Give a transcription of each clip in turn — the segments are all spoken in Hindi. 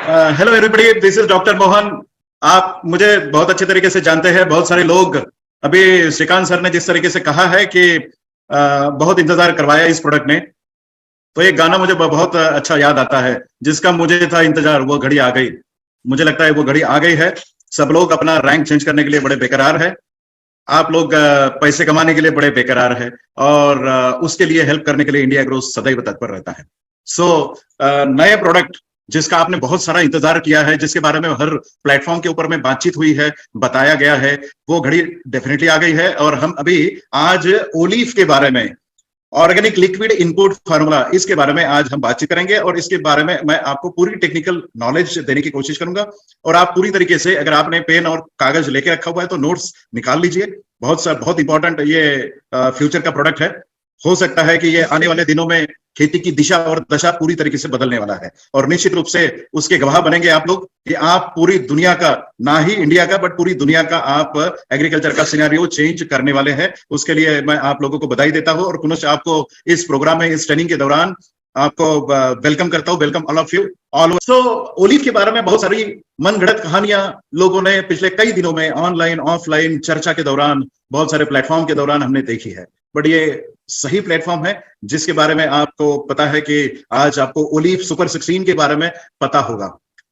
Hello everybody, this is doctor Mohan. आप मुझे बहुत अच्छे तरीके से जानते हैं। बहुत सारे लोग, अभी श्रीकांत सर ने जिस तरीके से कहा है कि बहुत इंतजार करवाया इस प्रोडक्ट ने, तो एक गाना मुझे बहुत अच्छा याद आता है, जिसका मुझे था इंतजार, वो घड़ी आ गई। मुझे लगता है वो घड़ी आ गई है। सब लोग अपना रैंक चेंज करने के लिए बड़े बेकरार है। आप लोग पैसे कमाने के लिए बड़े बेकरार है, और उसके लिए हेल्प करने के लिए इंडिया ग्रो सदैव तत्पर रहता है। सो नए प्रोडक्ट जिसका आपने बहुत सारा इंतजार किया है, जिसके बारे में हर प्लेटफॉर्म के ऊपर में बातचीत हुई है, बताया गया है, वो घड़ी डेफिनेटली आ गई है। और हम अभी आज ओलीफ के बारे में, ऑर्गेनिक लिक्विड इनपुट फार्मूला, इसके बारे में आज हम बातचीत करेंगे। और इसके बारे में मैं आपको पूरी टेक्निकल नॉलेज देने की कोशिश करूंगा। और आप पूरी तरीके से, अगर आपने पेन और कागज लेके रखा हुआ है तो नोट्स निकाल लीजिए। बहुत इंपॉर्टेंट ये फ्यूचर का प्रोडक्ट है। हो सकता है कि ये आने वाले दिनों में खेती की दिशा और दशा पूरी तरीके से बदलने वाला है, और निश्चित रूप से उसके गवाह बनेंगे आप लोग कि आप पूरी दुनिया का, ना ही इंडिया का बट पूरी दुनिया का, आप एग्रीकल्चर का सिनेरियो चेंज करने वाले हैं। उसके लिए मैं आप लोगों को बधाई देता हूं, और पुनः आपको इस प्रोग्राम में, इस ट्रेनिंग के दौरान आपको वेलकम करता हूं। Welcome all of you all. So ओलीफ के बारे में बहुत सारी मनगढ़ंत कहानियां लोगों ने पिछले कई दिनों में ऑनलाइन ऑफलाइन चर्चा के दौरान, बहुत सारे प्लेटफॉर्म के दौरान हमने देखी है। बट ये सही प्लेटफॉर्म है जिसके बारे में आपको पता है कि आज आपको ओलीफ सुपर 16 के बारे में पता होगा।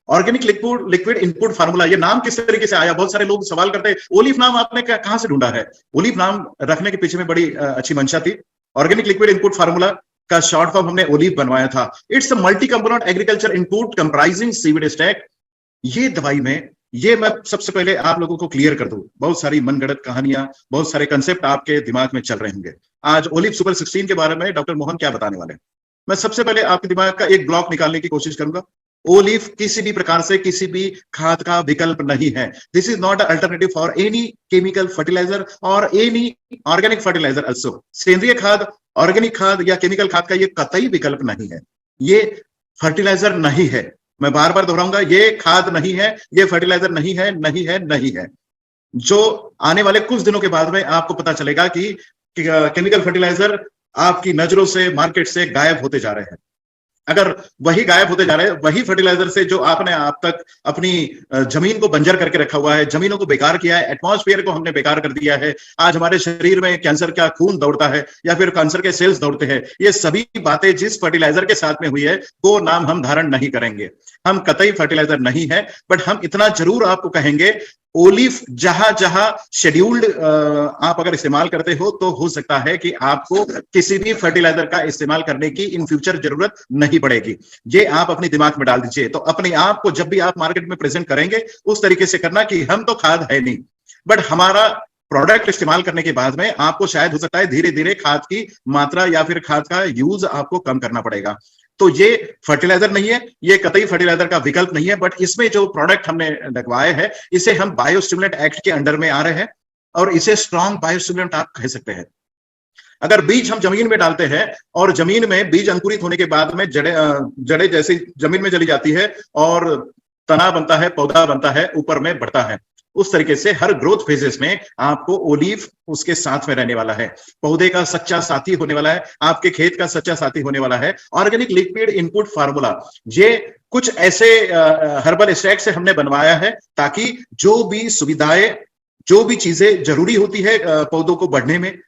ऑर्गेनिक लिक्विड इनपुट फार्मूला, ये नाम किस तरीके से आया? बहुत सारे लोग सवाल करते हैं, ओलीफ नाम आपने कहां से ढूंढा है? ओलीफ नाम रखने के पीछे में बड़ी अच्छी मंशा थी। ऑर्गेनिक लिक्विड इनपुट फार्मूला का शॉर्ट फॉर्म हमने ओलीफ बनवाया था। It's a multi component agriculture input comprising seaweed stack. ये दवाई में, ये मैं सबसे पहले आप लोगों को क्लियर कर दूं, बहुत सारी मनगढ़ंत कहानियां, बहुत सारे कंसेप्ट आपके दिमाग में चल रहे होंगे। आज ओलीफ सुपर 16 के बारे में डॉक्टर मोहन क्या बताने वाले हैं, मैं सबसे पहले आपके दिमाग का एक ब्लॉक निकालने की कोशिश करूंगा। ओलीफ किसी भी प्रकार से किसी भी खाद का विकल्प नहीं है। This is not alternative for any chemical fertiliser or any organic fertiliser also. सेंद्रीय खाद, ऑर्गेनिक खाद या केमिकल खाद का ये कतई विकल्प नहीं है। ये फर्टिलाइजर नहीं है। मैं बार बार दोहराऊंगा, ये खाद नहीं है, ये फर्टिलाइजर नहीं है, नहीं है, नहीं है। जो आने वाले कुछ दिनों के बाद में आपको पता चलेगा कि केमिकल फर्टिलाइजर आपकी नजरों से, मार्केट से गायब होते जा रहे हैं। अगर वही गायब होते जा रहे हैं, वही फर्टिलाइजर से जो आपने आप तक अपनी जमीन को बंजर करके रखा हुआ है, जमीनों को बेकार किया है, एटमॉस्फेयर को हमने बेकार कर दिया है। आज हमारे शरीर में कैंसर का खून दौड़ता है या फिर कैंसर के सेल्स दौड़ते हैं। ये सभी बातें जिस फर्टिलाइजर के साथ में हुई है, वो नाम हम धारण नहीं करेंगे। हम कतई फर्टिलाइजर नहीं है। बट हम इतना जरूर आपको कहेंगे, ओलीफ जहां जहां शेड्यूल्ड आप अगर इस्तेमाल करते हो, तो हो सकता है कि आपको किसी भी फर्टिलाइजर का इस्तेमाल करने की इन फ्यूचर जरूरत नहीं पड़ेगी। ये आप अपने दिमाग में डाल दीजिए। तो अपने आप को जब भी आप मार्केट में प्रेजेंट करेंगे, उस तरीके से करना कि हम तो खाद है नहीं, बट हमारा प्रोडक्ट इस्तेमाल करने के बाद में आपको शायद हो सकता है धीरे धीरे खाद की मात्रा या फिर खाद का यूज आपको कम करना पड़ेगा। तो ये फर्टिलाइजर नहीं है, ये कतई फर्टिलाइजर का विकल्प नहीं है। बट इसमें जो प्रोडक्ट हमने लगवाए हैं, इसे हम बायोस्टिमुलेंट एक्ट के अंडर में आ रहे हैं, और इसे स्ट्रॉन्ग बायोस्टिमुलेंट आप कह सकते हैं। अगर बीज हम जमीन में डालते हैं और जमीन में बीज अंकुरित होने के बाद में जड़े जैसे जमीन में चली जाती है और तना बनता है, पौधा बनता है, ऊपर में बढ़ता है, उस तरीके से हर ग्रोथ फेजेस में आपको ओलीफ उसके साथ में रहने वाला है। पौधे का सच्चा साथी होने वाला है, आपके खेत का सच्चा साथी होने वाला है। ऑर्गेनिक लिक्विड इनपुट फार्मूला, ये कुछ ऐसे हर्बल एक्सट्रैक्ट से हमने बनवाया है ताकि जो भी सुविधाएं, जो भी चीजें जरूरी होती है पौधों को बढ़ने में,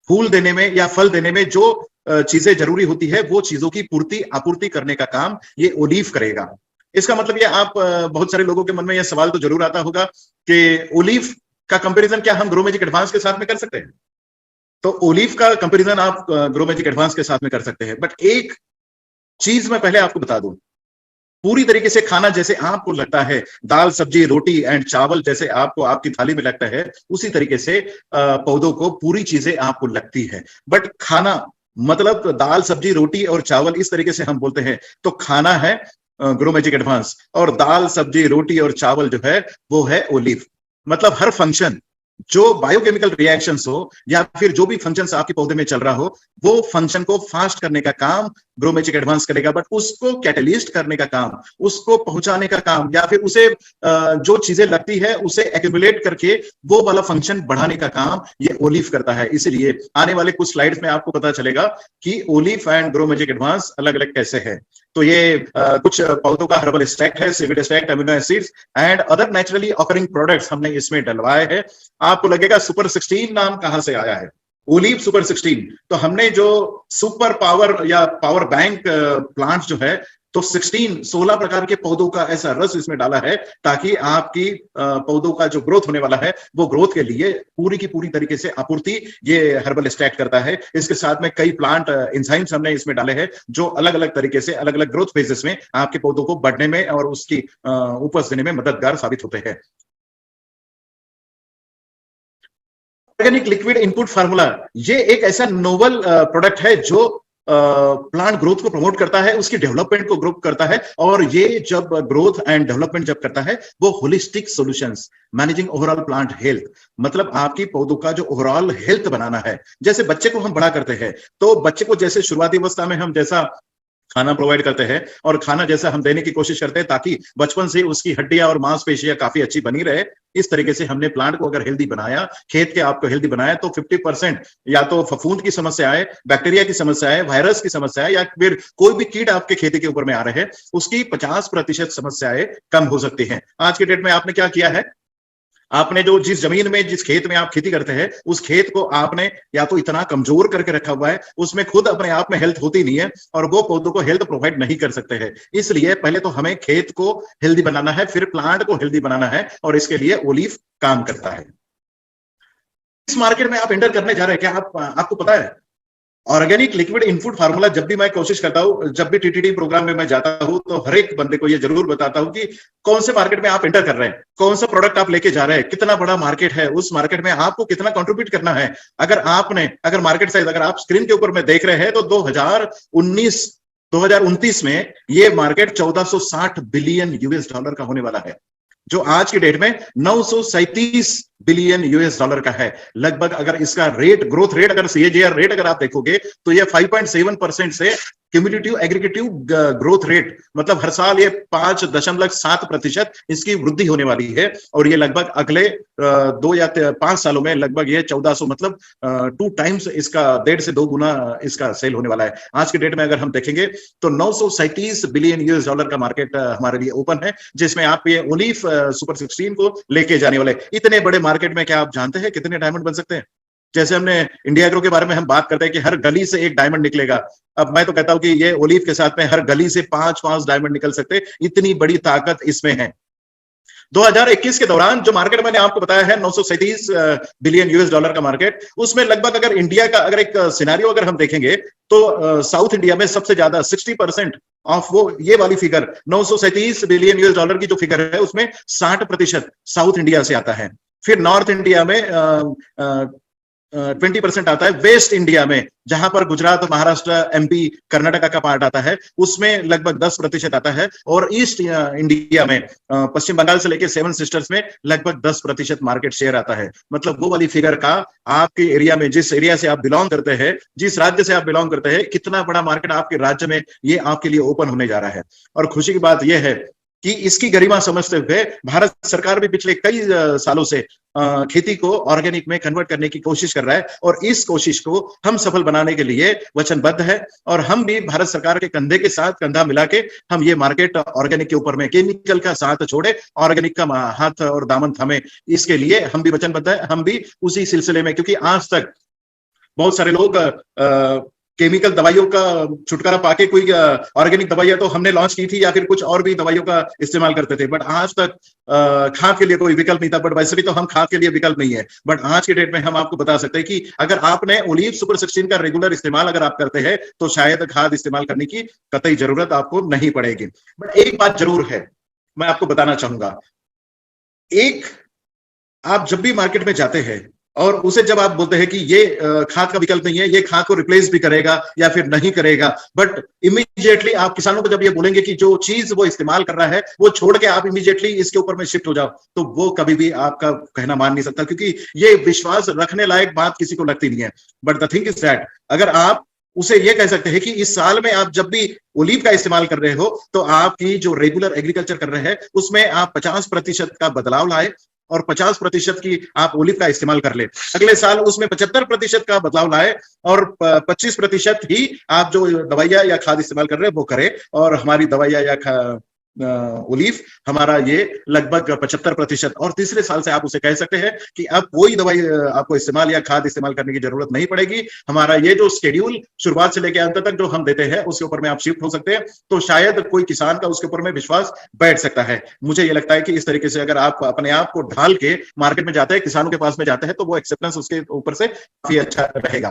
फूल देने में या फल देने में, जो चीजें जरूरी होती है, वो चीजों की पूर्ति आपूर्ति करने का काम ये ओलीफ करेगा। इसका मतलब ये, आप बहुत सारे लोगों के मन में यह सवाल तो जरूर आता होगा कि ओलीफ का कंपैरिजन क्या हम ग्रो मैजिक एडवांस के साथ में कर सकते हैं? तो ओलीफ का कंपैरिजन आप ग्रो मैजिक एडवांस के साथ में कर सकते हैं। बट एक चीज मैं पहले आपको बता दूं, पूरी तरीके से खाना जैसे आपको लगता है, दाल सब्जी रोटी एंड चावल जैसे आपको आपकी थाली में लगता है, उसी तरीके से पौधों को पूरी चीजें आपको लगती है। बट खाना मतलब दाल सब्जी रोटी और चावल, इस तरीके से हम बोलते हैं। तो खाना है ग्रो मैजिक एडवांस, और दाल सब्जी रोटी और चावल जो है वो है ओलीफ। मतलब हर फंक्शन, जो बायोकेमिकल रिएक्शंस हो या फिर जो भी फंक्शंस आपके पौधे में चल रहा हो, वो फंक्शन को फास्ट करने का काम ग्रो मैजिक एडवांस करेगा। बट उसको कैटलिस्ट करने का काम, उसको पहुंचाने का काम, या फिर उसे जो चीजें लगती है उसे एक्यूमुलेट करके वो वाला फंक्शन बढ़ाने का काम ये ओलीफ करता है। इसीलिए आने वाले कुछ स्लाइड्स में आपको पता चलेगा कि ओलीफ एंड ग्रो मैजिक एडवांस अलग अलग कैसे है। तो ये कुछ पौधों का हर्बल एक्सट्रैक्ट है, seaweed extract, amino acids and other naturally occurring products हमने इसमें डलवाए हैं। आपको लगेगा सुपर 16 नाम कहां से आया है, ओलिव सुपर 16। तो हमने जो सुपर पावर या पावर बैंक प्लांट जो है, तो 16 प्रकार के पौधों का ऐसा रस इसमें डाला है ताकि आपकी पौधों का जो ग्रोथ होने वाला है वो ग्रोथ के लिए पूरी की पूरी तरीके से आपूर्ति ये हर्बल एक्सट्रैक्ट करता है। इसके साथ में कई प्लांट एंजाइम्स हमने इसमें डाले हैं जो अलग अलग तरीके से अलग अलग ग्रोथ फेजेस में आपके पौधों को बढ़ने में और उसकी उपज देने में मददगार साबित होते हैं। ऑर्गेनिक लिक्विड इनपुट फार्मूला ये एक ऐसा नोवल प्रोडक्ट है जो प्लांट ग्रोथ को प्रमोट करता है, उसकी डेवलपमेंट को ग्रो करता है, और ये जब ग्रोथ एंड डेवलपमेंट जब करता है वो holistic solutions managing overall plant health, मतलब आपकी पौधों का जो ओवरऑल हेल्थ बनाना है। जैसे बच्चे को हम बड़ा करते हैं तो बच्चे को जैसे शुरुआती अवस्था में हम जैसा खाना प्रोवाइड करते हैं और खाना जैसा हम देने की कोशिश करते हैं ताकि बचपन से उसकी हड्डियां और मांसपेशियां काफी अच्छी बनी रहे, इस तरीके से हमने प्लांट को अगर हेल्दी बनाया, खेत के आपको हेल्दी बनाया, तो 50% या तो फफूंद की समस्या है, बैक्टीरिया की समस्या है, वायरस की समस्या है, या फिर कोई भी कीट आपके खेती के ऊपर में आ रहे हैं, उसकी 50% समस्याएं कम हो सकती हैं। आज के डेट में आपने क्या किया है, आपने जो जिस जमीन में जिस खेत में आप खेती करते हैं उस खेत को आपने या तो इतना कमजोर करके रखा हुआ है, उसमें खुद अपने आप में हेल्थ होती नहीं है और वो पौधों को हेल्थ प्रोवाइड नहीं कर सकते हैं। इसलिए पहले तो हमें खेत को हेल्दी बनाना है, फिर प्लांट को हेल्दी बनाना है, और इसके लिए ओलिव काम करता है। इस मार्केट में आप एंटर करने जा रहे हैं, क्या आपको पता है ऑर्गेनिक लिक्विड इनपुट फार्मूला जब भी मैं कोशिश करता हूं, जब भी टीटीडी प्रोग्राम में मैं जाता हूं, तो हर एक बंदे को ये जरूर बताता हूं कि कौन से मार्केट में आप एंटर कर रहे हैं, कौन सा प्रोडक्ट आप लेके जा रहे हैं, कितना बड़ा मार्केट है, उस मार्केट में आपको कितना कंट्रीब्यूट करना है। अगर मार्केट साइज अगर आप स्क्रीन के ऊपर में देख रहे हैं तो 2029 में ये मार्केट 1460 बिलियन यूएस डॉलर का होने वाला है, जो आज की डेट में 937 बिलियन यूएस डॉलर का है लगभग। अगर इसका रेट, ग्रोथ रेट, अगर सीएजीआर रेट अगर आप देखोगे तो ये 5.7% से क्यूमुलेटिव एग्रीगेटिव ग्रोथ रेट, मतलब हर साल ये 5.7% इसकी वृद्धि होने वाली है, और ये लगभग अगले 2 या 5 सालों में लगभग ये 1400, मतलब 2 टाइम्स इसका 1.5 से 2 गुना इसका सेल होने वाला है। आज के डेट में अगर हम देखेंगे तो 937 बिलियन यूएस डॉलर का मार्केट हमारे लिए ओपन है, जिसमें आप ये ओलिव सुपर 16 को लेके जाने वाले। इतने बड़े मार्केट में क्या आप जानते हैं कितने डायमंड बन सकते हैं? जैसे हमने इंडिया एग्रो के बारे में हम बात करते हैं कि हर गली से एक डायमंड निकलेगा, अब मैं तो कहता हूं कि ये ओलिव के साथ में हर गली से 5 डायमंड निकल सकते, इतनी बड़ी ताकत इसमें है। 2021 के दौरान जो मार्केट मैंने आपको बताया है 937 बिलियन यूएस डॉलर का मार्केट, उसमें लगभग अगर इंडिया का अगर एक सिनेरियो अगर हम देखेंगे तो साउथ इंडिया में सबसे ज्यादा 60% ऑफ वो ये वाली फिगर 937 बिलियन यूएस डॉलर की जो फिगर है उसमें 60% साउथ इंडिया से आता है। फिर नॉर्थ इंडिया में 20% आता है। वेस्ट इंडिया में जहां पर गुजरात, महाराष्ट्र, एमपी, कर्नाटका का पार्ट आता है उसमें लगभग 10% आता है, और ईस्ट इंडिया में पश्चिम बंगाल से लेकर 7 सिस्टर्स में लगभग 10% मार्केट शेयर आता है। मतलब वो वाली फिगर का आपके एरिया में, जिस एरिया से आप बिलोंग करते हैं, जिस राज्य से आप बिलोंग करते हैं, कितना बड़ा मार्केट आपके राज्य में ये आपके लिए ओपन होने जा रहा है। और खुशी की बात यह है कि इसकी गरिमा समझते हुए भारत सरकार भी पिछले कई सालों से खेती को ऑर्गेनिक में कन्वर्ट करने की कोशिश कर रहा है, और इस कोशिश को हम सफल बनाने के लिए वचनबद्ध है। और हम भी भारत सरकार के कंधे के साथ कंधा मिला के हम ये मार्केट ऑर्गेनिक के ऊपर में केमिकल का साथ छोड़े, ऑर्गेनिक का हाथ और दामन थामे, इसके लिए हम भी वचनबद्ध है। हम भी उसी सिलसिले में, क्योंकि आज तक बहुत सारे लोग केमिकल दवाइयों का छुटकारा पाके कोई ऑर्गेनिक दवाइयां तो हमने लॉन्च की थी या फिर कुछ और भी दवाइयों का इस्तेमाल करते थे, बट आज तक खाद के लिए कोई विकल्प नहीं था। बट वैसे भी तो हम खाद के लिए विकल्प नहीं है, बट आज के डेट में हम आपको बता सकते हैं कि अगर आपने ओलिव सुपर 16 का रेगुलर इस्तेमाल अगर आप करते हैं तो शायद खाद इस्तेमाल करने की कतई जरूरत आपको नहीं पड़ेगी। बट एक बात जरूर है, मैं आपको बताना चाहूंगा, एक आप जब भी मार्केट में जाते हैं और उसे जब आप बोलते हैं कि ये खाद का विकल्प नहीं है, ये खाद को रिप्लेस भी करेगा या फिर नहीं करेगा, बट इमीडिएटली आप किसानों को जब ये बोलेंगे कि जो चीज वो इस्तेमाल कर रहा है वो छोड़ के आप इमीडिएटली इसके ऊपर में शिफ्ट हो जाओ, तो वो कभी भी आपका कहना मान नहीं सकता, क्योंकि ये विश्वास रखने लायक बात किसी को लगती नहीं है। But the thing is that अगर आप उसे ये कह सकते हैं कि इस साल में आप जब भी ओलिव का इस्तेमाल कर रहे हो तो आपकी जो रेगुलर एग्रीकल्चर कर रहे हैं उसमें आप 50% का बदलाव लाए, और 50% की आप ओलिव का इस्तेमाल कर ले। अगले साल उसमें 75% का बदलाव लाए और 25% ही आप जो दवाइयां या खाद इस्तेमाल कर रहे हैं वो करें, और हमारी दवाइयां या ओलिव हमारा ये लगभग 75%। और तीसरे साल से आप उसे कह सकते हैं कि अब कोई दवाई आपको इस्तेमाल या खाद इस्तेमाल करने की जरूरत नहीं पड़ेगी। हमारा ये जो शेड्यूल शुरुआत से लेकर अंत तक जो हम देते हैं उसके ऊपर में आप शिफ्ट हो सकते हैं, तो शायद कोई किसान का उसके ऊपर में विश्वास बैठ सकता है। मुझे ये लगता है कि इस तरीके से अगर आप अपने आप को ढाल के मार्केट में जाते हैं, किसानों के पास में जाते हैं, तो वो एक्सेप्टेंस उसके ऊपर से काफी अच्छा रहेगा।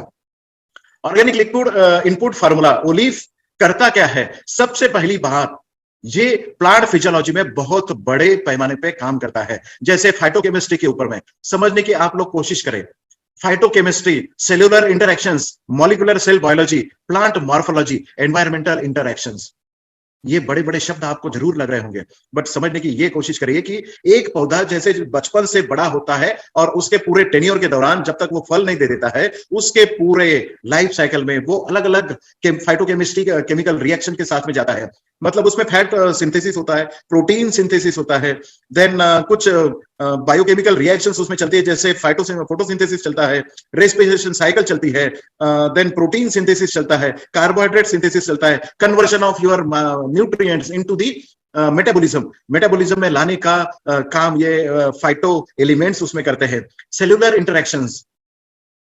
Organic liquid input formula olive करता क्या है? सबसे पहली बात, ये प्लांट फिजियोलॉजी में बहुत बड़े पैमाने पे काम करता है। जैसे फाइटोकेमिस्ट्री के ऊपर में समझने की आप लोग कोशिश करें, phytochemistry, cellular interactions, molecular cell biology, plant morphology, environmental interactions, ये बड़े बड़े शब्द आपको जरूर लग रहे होंगे, बट समझने की ये कोशिश करिए कि एक पौधा जैसे बचपन से बड़ा होता है और उसके पूरे टेन्योर के दौरान जब तक वो फल नहीं दे देता है, उसके पूरे लाइफ साइकिल में वो अलग अलग फाइटोकेमिस्ट्री केमिकल रिएक्शन के साथ में जाता है। मतलब उसमें फैट सिंथेसिस होता है, प्रोटीन सिंथेसिस होता है, देन कुछ बायोकेमिकल रिएक्शंस उसमें चलती है, जैसे फोटोसिंथेसिस चलता है, रेस्पिरेशन साइकिल चलती है, देन प्रोटीन सिंथेसिस चलता है, कार्बोहाइड्रेट सिंथेसिस चलता है, conversion of your nutrients into the metabolism में लाने का काम ये फाइटो एलिमेंट्स उसमें करते हैं। सेल्यूलर इंटरैक्शंस,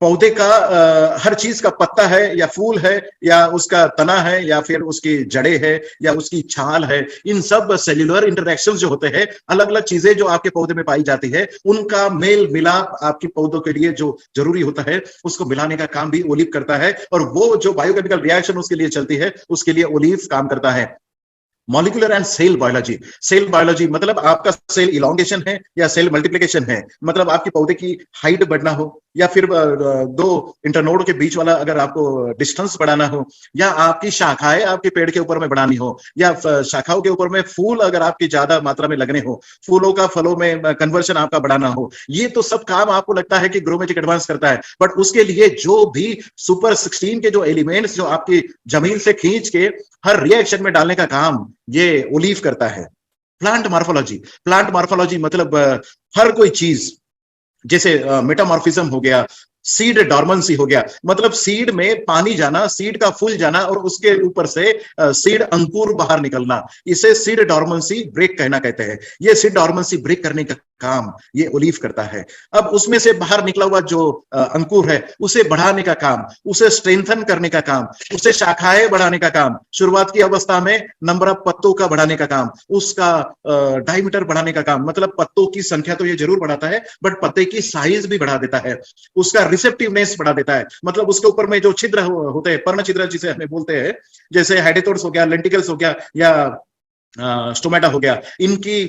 पौधे का हर चीज का पत्ता है या फूल है या उसका तना है या फिर उसकी जड़ें है या उसकी छाल है, इन सब सेल्यूलर इंटरैक्शंस जो होते हैं, अलग अलग चीजें जो आपके पौधे में पाई जाती है, उनका मेल मिलाप आपके पौधों के लिए जो जरूरी होता है उसको मिलाने का काम भी ओलिव करता है। और वो जो बायोकेमिकल रिएक्शन उसके लिए चलती है उसके लिए ओलिव काम करता है। Molecular and cell biology, cell biology मतलब आपका सेल इलोंगेशन है या सेल मल्टीप्लिकेशन है, मतलब आपकी पौधे की हाइट बढ़ना हो या फिर दो इंटरनोड के बीच वाला अगर आपको डिस्टेंस बढ़ाना हो, या आपकी शाखाएं आपके पेड़ के ऊपर में बढ़ानी हो, या शाखाओं के ऊपर में फूल अगर आपकी ज्यादा मात्रा में लगने हो, फूलों का फलों में कन्वर्शन आपका बढ़ाना हो, ये तो सब काम आपको लगता है कि ग्रो मैजिक एडवांस करता है। बट उसके लिए जो भी सुपर 16 के जो एलिमेंट्स जो आपकी जमीन से खींच के हर रिएक्शन में डालने का काम ये ओलिव करता है। प्लांट मार्फोलॉजी, प्लांट मार्फोलॉजी मतलब हर कोई चीज, जैसे मेटामॉर्फिज्म हो गया, सीड डॉर्मेंसी हो गया, मतलब सीड में पानी जाना, सीड का फूल जाना और उसके ऊपर से सीड अंकुर बाहर निकलना, इसे सीड डॉर्मेंसी ब्रेक कहना कहते हैं। ये सीड डॉर्मेंसी ब्रेक करने का काम ये ओलिव करता है। अब उसमें से बाहर निकला हुआ जो अंकुर है उसे बढ़ाने का काम, उसे स्ट्रेंथन करने का काम, उसे शाखाएं बढ़ाने का काम, शुरुआत की अवस्था में नंबर ऑफ पत्तों का बढ़ाने का काम, उसका डायमीटर बढ़ाने का काम, मतलब पत्तों की संख्या तो ये जरूर बढ़ाता है बट पत्ते की साइज भी बढ़ा देता है, उसका रिसेप्टिवनेस बढ़ा देता है, मतलब उसके ऊपर में जो छिद्र होते हैं, पर्ण छिद्र जिसे हमें बोलते हैं, जैसे हाइडेटोर्स हो गया, लेंटिकल्स हो गया या स्टोमेटा हो गया, इनकी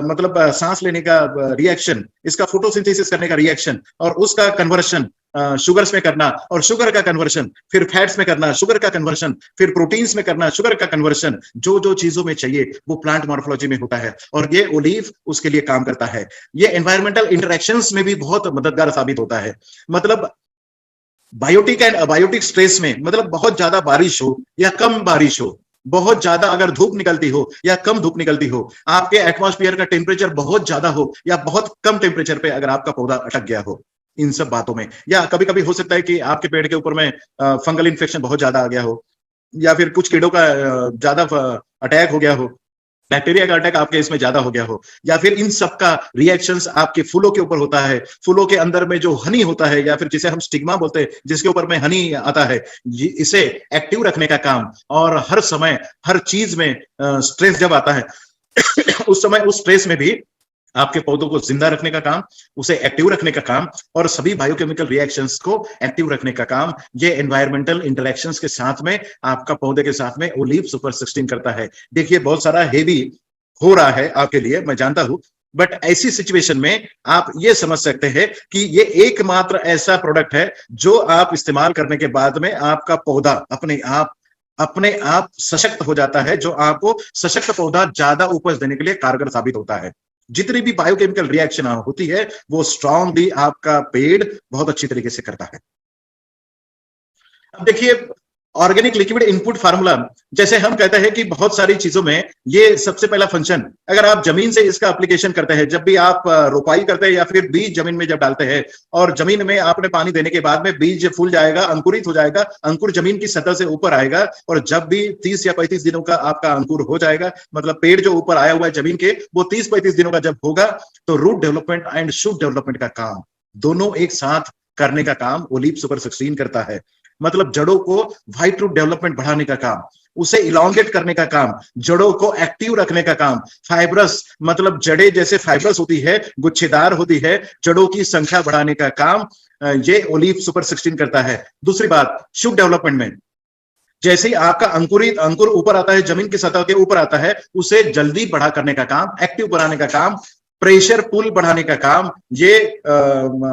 मतलब सांस लेने का रिएक्शन, इसका फोटोसिंथेसिस करने का रिएक्शन और उसका कन्वर्शन शुगर्स में करना, और शुगर का कन्वर्शन फिर फैट्स में करना, शुगर का कन्वर्शन फिर प्रोटीन्स में करना, शुगर का कन्वर्शन, जो जो चीजों में चाहिए वो प्लांट मॉर्फोलॉजी में होता है और ये ओलिव उसके लिए काम करता है। ये एनवायरमेंटल इंटरेक्शंस में भी बहुत मददगार साबित होता है। मतलब बायोटिक एंड अबायोटिक स्ट्रेस में, मतलब बहुत ज्यादा बारिश हो या कम बारिश हो, बहुत ज्यादा अगर धूप निकलती हो या कम धूप निकलती हो, आपके एटमॉस्फेयर का टेम्परेचर बहुत ज्यादा हो या बहुत कम टेम्परेचर पे अगर आपका पौधा अटक गया हो, इन सब बातों में, या कभी कभी हो सकता है कि आपके पेड़ के ऊपर में फंगल इन्फेक्शन बहुत ज्यादा आ गया हो, या फिर कुछ कीड़ों का ज्यादा अटैक हो गया हो, बैक्टीरिया का अटैक आपके इसमें ज्यादा हो गया हो, या फिर इन सब का रिएक्शंस आपके फूलों के ऊपर होता है, फूलों के अंदर में जो हनी होता है या फिर जिसे हम स्टिग्मा बोलते हैं, जिसके ऊपर में हनी आता है, इसे एक्टिव रखने का काम, और हर समय हर चीज में स्ट्रेस जब आता है उस समय उस स्ट्रेस में भी आपके पौधों को जिंदा रखने का काम, उसे एक्टिव रखने का काम और सभी बायोकेमिकल रिएक्शंस को एक्टिव रखने का काम ये एनवायरमेंटल इंटरेक्शंस के साथ में आपका पौधे के साथ में ओलिव सुपर 16 करता है। देखिए बहुत सारा हेवी हो रहा है आपके लिए, मैं जानता हूं, बट ऐसी सिचुएशन में आप ये समझ सकते हैं कि ये एकमात्र ऐसा प्रोडक्ट है जो आप इस्तेमाल करने के बाद में आपका पौधा अपने आप सशक्त हो जाता है, जो आपको सशक्त पौधा ज्यादा उपज देने के लिए कारगर साबित होता है। जितनी भी बायोकेमिकल रिएक्शन होती है वो स्ट्रांगली आपका पेड़ बहुत अच्छी तरीके से करता है। अब देखिए ऑर्गेनिक लिक्विड इनपुट फार्मूला, जैसे हम कहते हैं कि बहुत सारी चीजों में ये सबसे पहला फंक्शन, अगर आप जमीन से इसका एप्लीकेशन करते हैं, जब भी आप रोपाई करते हैं या फिर बीज जमीन में जब डालते हैं और जमीन में आपने पानी देने के बाद में बीज फूल जाएगा, अंकुरित हो जाएगा, अंकुर जमीन की सतह से ऊपर आएगा और जब भी 30 या 35 दिनों का आपका अंकुर हो जाएगा, मतलब पेड़ जो ऊपर आया हुआ है जमीन के, वो 30-35 दिनों का जब होगा तो root development and shoot development का काम दोनों एक साथ करने का काम ओलिव सुपर 16 करता है। मतलब जड़ों को व्हाइट रूट डेवलपमेंट बढ़ाने का काम, उसे इलांगेट करने का काम, जड़ों को एक्टिव रखने का काम, फाइब्रस मतलब जड़ें जैसे फाइब्रस होती है, गुच्छेदार होती है, जड़ों की संख्या बढ़ाने का काम ये ओलिव सुपर 16 करता है। दूसरी बात, शूट डेवलपमेंट में जैसे ही आपका अंकुर ऊपर आता है, जमीन की सतह के ऊपर आता है, उसे जल्दी बढ़ा करने का काम, एक्टिव बनाने का काम, प्रेशर पुल बढ़ाने का काम ये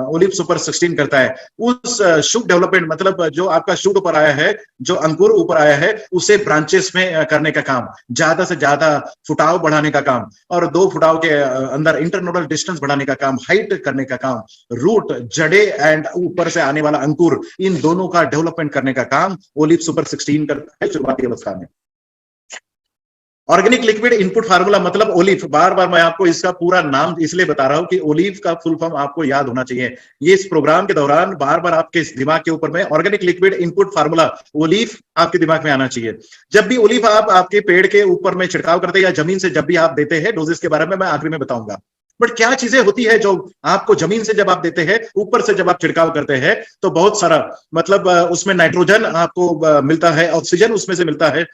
ओलिव सुपर 16 करता है। उस शूट डेवलपमेंट मतलब जो आपका शूट ऊपर आया है, जो अंकुर ऊपर आया है, उसे ब्रांचेस में करने का काम, ज्यादा से ज्यादा फुटाव बढ़ाने का काम और 2 फुटाव के अंदर इंटरनोडल डिस्टेंस बढ़ाने का काम, हाइट करने का काम, रूट, जड़े एंड ऊपर से आने वाला अंकुर, इन दोनों का डेवलपमेंट करने का काम ओलिव सुपर 16 करता है शुरुआती अवस्था में। ऑर्गेनिक लिक्विड इनपुट फार्मूला मतलब ओलिव, बार बार मैं आपको इसका पूरा नाम इसलिए बता रहा हूं कि ओलिव का फुल फॉर्म आपको याद होना चाहिए। ये इस प्रोग्राम के दौरान बार बार आपके दिमाग के ऊपर में organic liquid input formula olive आपके दिमाग में आना चाहिए। जब भी ओलिव आप आपके पेड़ के ऊपर में छिड़काव करते हैं या जमीन से जब भी आप देते हैं, डोजेस के बारे में मैं आखिरी में बताऊंगा, बट क्या चीजें होती है जो आपको जमीन से जब आप देते हैं, ऊपर से जब आप छिड़काव करते हैं तो बहुत सारा मतलब उसमें नाइट्रोजन आपको मिलता है, ऑक्सीजन उसमें से मिलता है,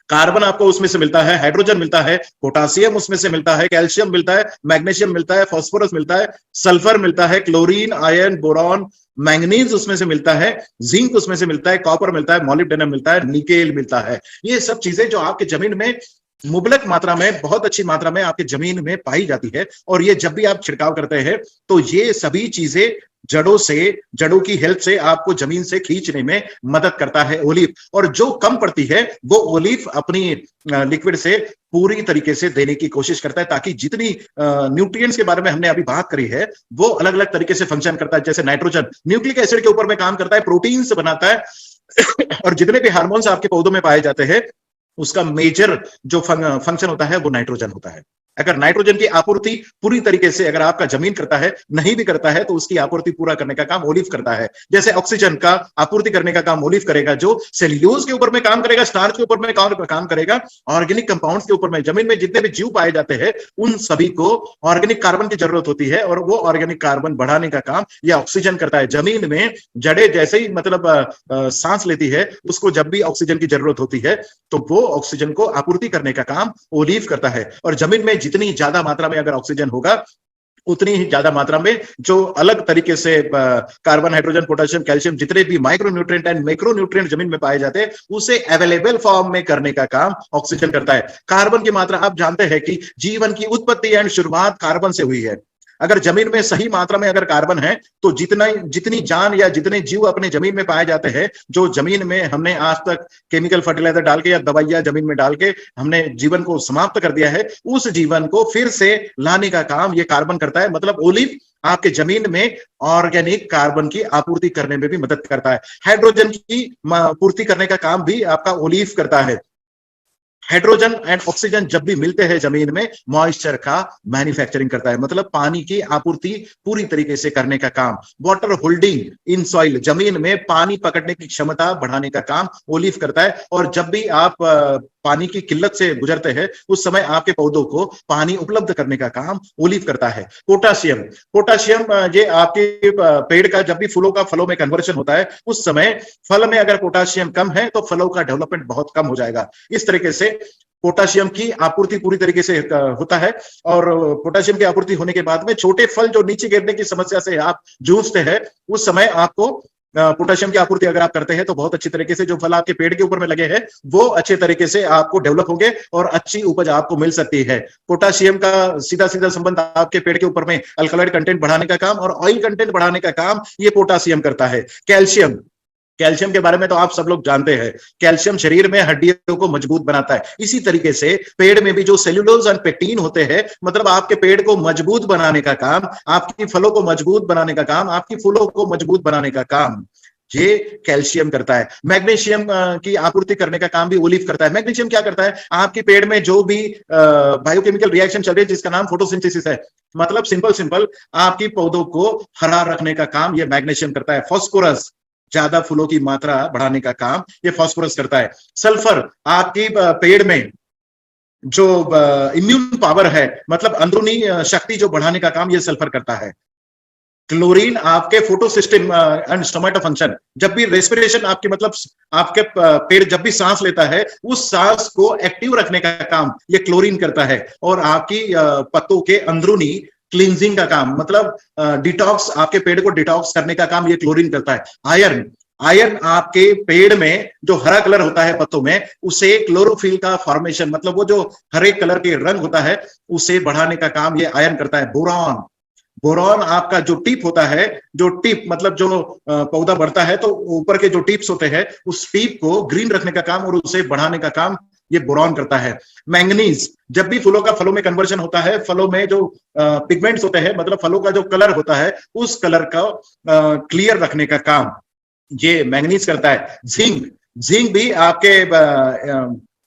कार्बन आपको उसमें से मिलता है, हाइड्रोजन मिलता है, पोटासियम उसमें से मिलता है, कैल्शियम मिलता है, मैग्नीशियम मिलता है, फास्फोरस मिलता है, सल्फर मिलता है, क्लोरीन, आयरन, बोरॉन, मैंगनीज उसमें से मिलता है, जिंक उसमें से मिलता है, कॉपर मिलता है, मॉलिब्डेनम मिलता है, निकेल मिलता है। ये सब चीजें जो आपके जमीन में मुबलक मात्रा में, बहुत अच्छी मात्रा में आपके जमीन में पाई जाती है और ये जब भी आप छिड़काव करते हैं तो ये सभी चीजें जड़ों की हेल्प से आपको जमीन से खींचने में मदद करता है ओलिव। और जो कम पड़ती है वो ओलिव अपनी लिक्विड से पूरी तरीके से देने की कोशिश करता है, ताकि जितनी न्यूट्रिएंट्स के बारे में हमने अभी बात करी है वो अलग अलग तरीके से फंक्शन करता है। जैसे नाइट्रोजन न्यूक्लिक एसिड के ऊपर में काम करता है, प्रोटीन से बनाता है और जितने भी हार्मोन्स आपके पौधों में पाए जाते हैं उसका मेजर जो फंक्शन होता है वो नाइट्रोजन होता है। अगर नाइट्रोजन की आपूर्ति पूरी तरीके से अगर आपका जमीन करता है, नहीं भी करता है, तो उसकी आपूर्ति पूरा करने का काम ओलिव करता है। जैसे ऑक्सीजन का आपूर्ति करने का काम ओलिव करेगा, जो सेल्यूलोज के ऊपर में काम करेगा, स्टार्च के ऊपर में काम करेगा, ऑर्गेनिक कंपाउंड्स के ऊपर में, जमीन में जितने भी जीव पाए जाते हैं उन सभी को ऑर्गेनिक कार्बन की जरूरत होती है और वो ऑर्गेनिक कार्बन बढ़ाने का काम यह ऑक्सीजन करता है। जमीन में जड़े जैसे ही मतलब सांस लेती है, उसको जब भी ऑक्सीजन की जरूरत होती है तो वो ऑक्सीजन को आपूर्ति करने का काम ओलिव करता है। और जमीन में जितनी ज्यादा मात्रा में अगर ऑक्सीजन होगा उतनी ही ज्यादा मात्रा में जो अलग तरीके से कार्बन, हाइड्रोजन, पोटेशियम, कैल्शियम, जितने भी micro nutrient and macro nutrient जमीन में पाए जाते हैं उसे अवेलेबल फॉर्म में करने का काम ऑक्सीजन करता है। कार्बन की मात्रा, आप जानते हैं कि जीवन की उत्पत्ति एंड शुरुआत कार्बन से हुई है। अगर जमीन में सही मात्रा में अगर कार्बन है तो जितनी जान या जितने जीव अपने जमीन में पाए जाते हैं, जो जमीन में हमने आज तक केमिकल फर्टिलाइजर डाल के या दवाइयां जमीन में डाल के हमने जीवन को समाप्त कर दिया है, उस जीवन को फिर से लाने का काम ये कार्बन करता है। मतलब ओलिव आपके जमीन में ऑर्गेनिक कार्बन की आपूर्ति करने में भी मदद करता है। हाइड्रोजन की पूर्ति करने का काम भी आपका ओलिव करता है। हाइड्रोजन एंड ऑक्सीजन जब भी मिलते हैं जमीन में, मॉइस्चर का मैन्युफैक्चरिंग करता है, मतलब पानी की आपूर्ति पूरी तरीके से करने का काम। वाटर होल्डिंग इन सॉइल, जमीन में पानी पकड़ने की क्षमता बढ़ाने का काम ओलिव करता है। और जब भी आप पानी की किल्लत से गुजरते हैं उस समय आपके पौधों को पानी उपलब्ध करने का काम ओलिव करता है। पोटाशियम ये आपके पेड़ का जब भी फलों में कन्वर्शन होता है उस समय फल में अगर पोटाशियम कम है तो फलों का डेवलपमेंट बहुत कम हो जाएगा। इस तरीके से पोटाशियम की आपूर्ति पूरी तरीके से होता है और पोटाशियम की आपूर्ति होने के बाद में छोटे फल जो नीचे गिरने की समस्या से आप जूझते हैं उस समय आपको पोटेशियम की आपूर्ति अगर आप करते हैं तो बहुत अच्छी तरीके से जो फल आपके पेड़ के ऊपर में लगे हैं वो अच्छे तरीके से आपको डेवलप होंगे और अच्छी उपज आपको मिल सकती है। पोटेशियम का सीधा सीधा संबंध आपके पेड़ के ऊपर में अल्कलॉइड कंटेंट बढ़ाने का काम और ऑयल कंटेंट बढ़ाने का काम ये पोटेशियम करता है। कैल्शियम के बारे में तो आप सब लोग जानते हैं, कैल्शियम शरीर में हड्डियों को मजबूत बनाता है। इसी तरीके से पेड़ में भी जो सेल्यूलोज एंड पेक्टिन होते हैं, मतलब आपके पेड़ को मजबूत बनाने का काम, आपकी फलों को मजबूत बनाने का काम, आपकी फूलों को मजबूत बनाने का काम ये कैल्शियम करता है। मैग्नीशियम की आपूर्ति करने का काम भी ओलिव करता है। मैग्नीशियम क्या करता है, आपके पेड़ में जो भी बायोकेमिकल रिएक्शन चल रही है जिसका नाम फोटोसिंथेसिस है, मतलब सिंपल सिंपल आपकी पौधों को हरा रखने का काम ये मैग्नीशियम करता है। फास्फोरस, ज्यादा फूलों की मात्रा बढ़ाने का काम ये फास्फोरस करता है। सल्फर, आपकी पेड़ में जो इम्यून पावर है, मतलब अंदरूनी शक्ति जो बढ़ाने का काम ये सल्फर करता है। क्लोरीन, आपके फोटोसिस्टम एंड स्टोमेटो फंक्शन, जब भी रेस्पिरेशन आपके मतलब आपके पेड़ जब भी सांस लेता है उस सांस को एक्टिव रखने का काम ये क्लोरीन करता है। और आपकी पत्तों के अंदरूनी क्लींजिंग का काम, मतलब डिटॉक्स, आपके पेड़ को डिटॉक्स करने का काम ये क्लोरीन करता है। आयरन, आयरन आपके पेड़ में जो हरा कलर होता है पत्तों में, उसे क्लोरोफिल का फॉर्मेशन, मतलब वो जो हरे कलर के रंग होता है उसे बढ़ाने का काम ये आयरन करता है। बोरॉन, बोरॉन आपका जो टिप होता है, जो टिप मतलब जो पौधा बढ़ता है तो ऊपर के जो टिप्स होते हैं उस टिप को ग्रीन रखने का काम और उसे बढ़ाने का काम ये बोरॉन करता है। मैंगनीज, जब भी फूलों का फलों में कन्वर्जन होता है, फलों में जो पिगमेंट्स होते हैं, मतलब फलों का जो कलर होता है उस कलर का क्लियर रखने का काम ये मैंगनीज करता है। जिंक, जिंक भी आपके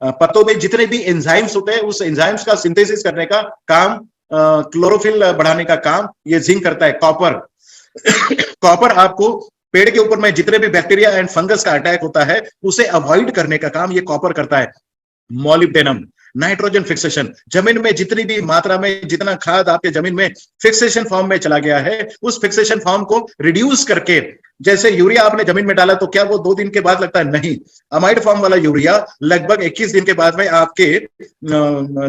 पत्तों में जितने भी एंजाइम्स होते हैं उस एंजाइम्स का सिंथेसिस करने का काम, क्लोरोफिल बढ़ाने का काम ये जिंक करता है। कॉपर, कॉपर आपको पेड़ के ऊपर में जितने भी बैक्टीरिया एंड फंगस का अटैक होता है उसे अवॉइड करने का काम ये कॉपर करता है। मॉलिब्डेनम, नाइट्रोजन फिक्सेशन, जमीन में जितनी भी मात्रा में जितना खाद आपके जमीन में फिक्सेशन फॉर्म में चला गया है उस फिक्सेशन फॉर्म को रिड्यूस करके, जैसे यूरिया आपने जमीन में डाला तो क्या वो 2 दिन के बाद लगता है? नहीं, अमाइड फॉर्म वाला यूरिया लगभग 21 दिन के बाद में आपके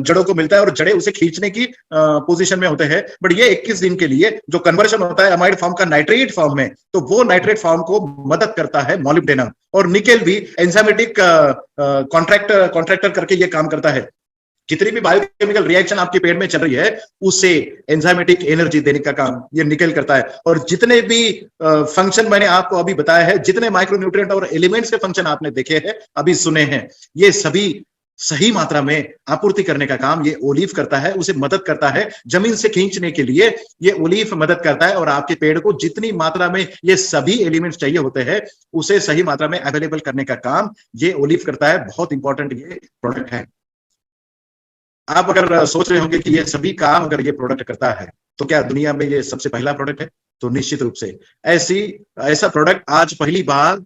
जड़ों को मिलता है और जड़ें उसे खींचने की पोजीशन में होते हैं। बट ये 21 दिन के लिए जो कन्वर्शन होता है अमाइड फॉर्म का नाइट्रेट फॉर्म में, तो वो नाइट्रेट फॉर्म को मदद करता है मॉलिब्डेनम। और निकेल भी एंजाइमेटिक कॉन्ट्रैक्टर करके ये काम करता है। जितनी भी बायोकेमिकल रिएक्शन आपके पेड़ में चल रही है उसे एंजाइमेटिक एनर्जी देने का काम ये निकेल करता है। और जितने भी फंक्शन मैंने आपको अभी बताया है, जितने माइक्रोन्यूट्रिएंट और एलिमेंट्स के फंक्शन आपने देखे हैं, अभी सुने हैं, ये सभी सही मात्रा में आपूर्ति करने का काम ये ओलिव करता है, उसे मदद करता है जमीन से खींचने के लिए ये ओलिव मदद करता है। और आपके पेड़ को जितनी मात्रा में ये सभी एलिमेंट्स चाहिए होते हैं उसे सही मात्रा में अवेलेबल करने का काम ये ओलिव करता है। बहुत इंपॉर्टेंट ये प्रोडक्ट है। आप अगर सोच रहे होंगे कि ये सभी काम अगर ये प्रोडक्ट करता है तो क्या दुनिया में ये सबसे पहला प्रोडक्ट है? तो निश्चित रूप से ऐसा प्रोडक्ट आज पहली बार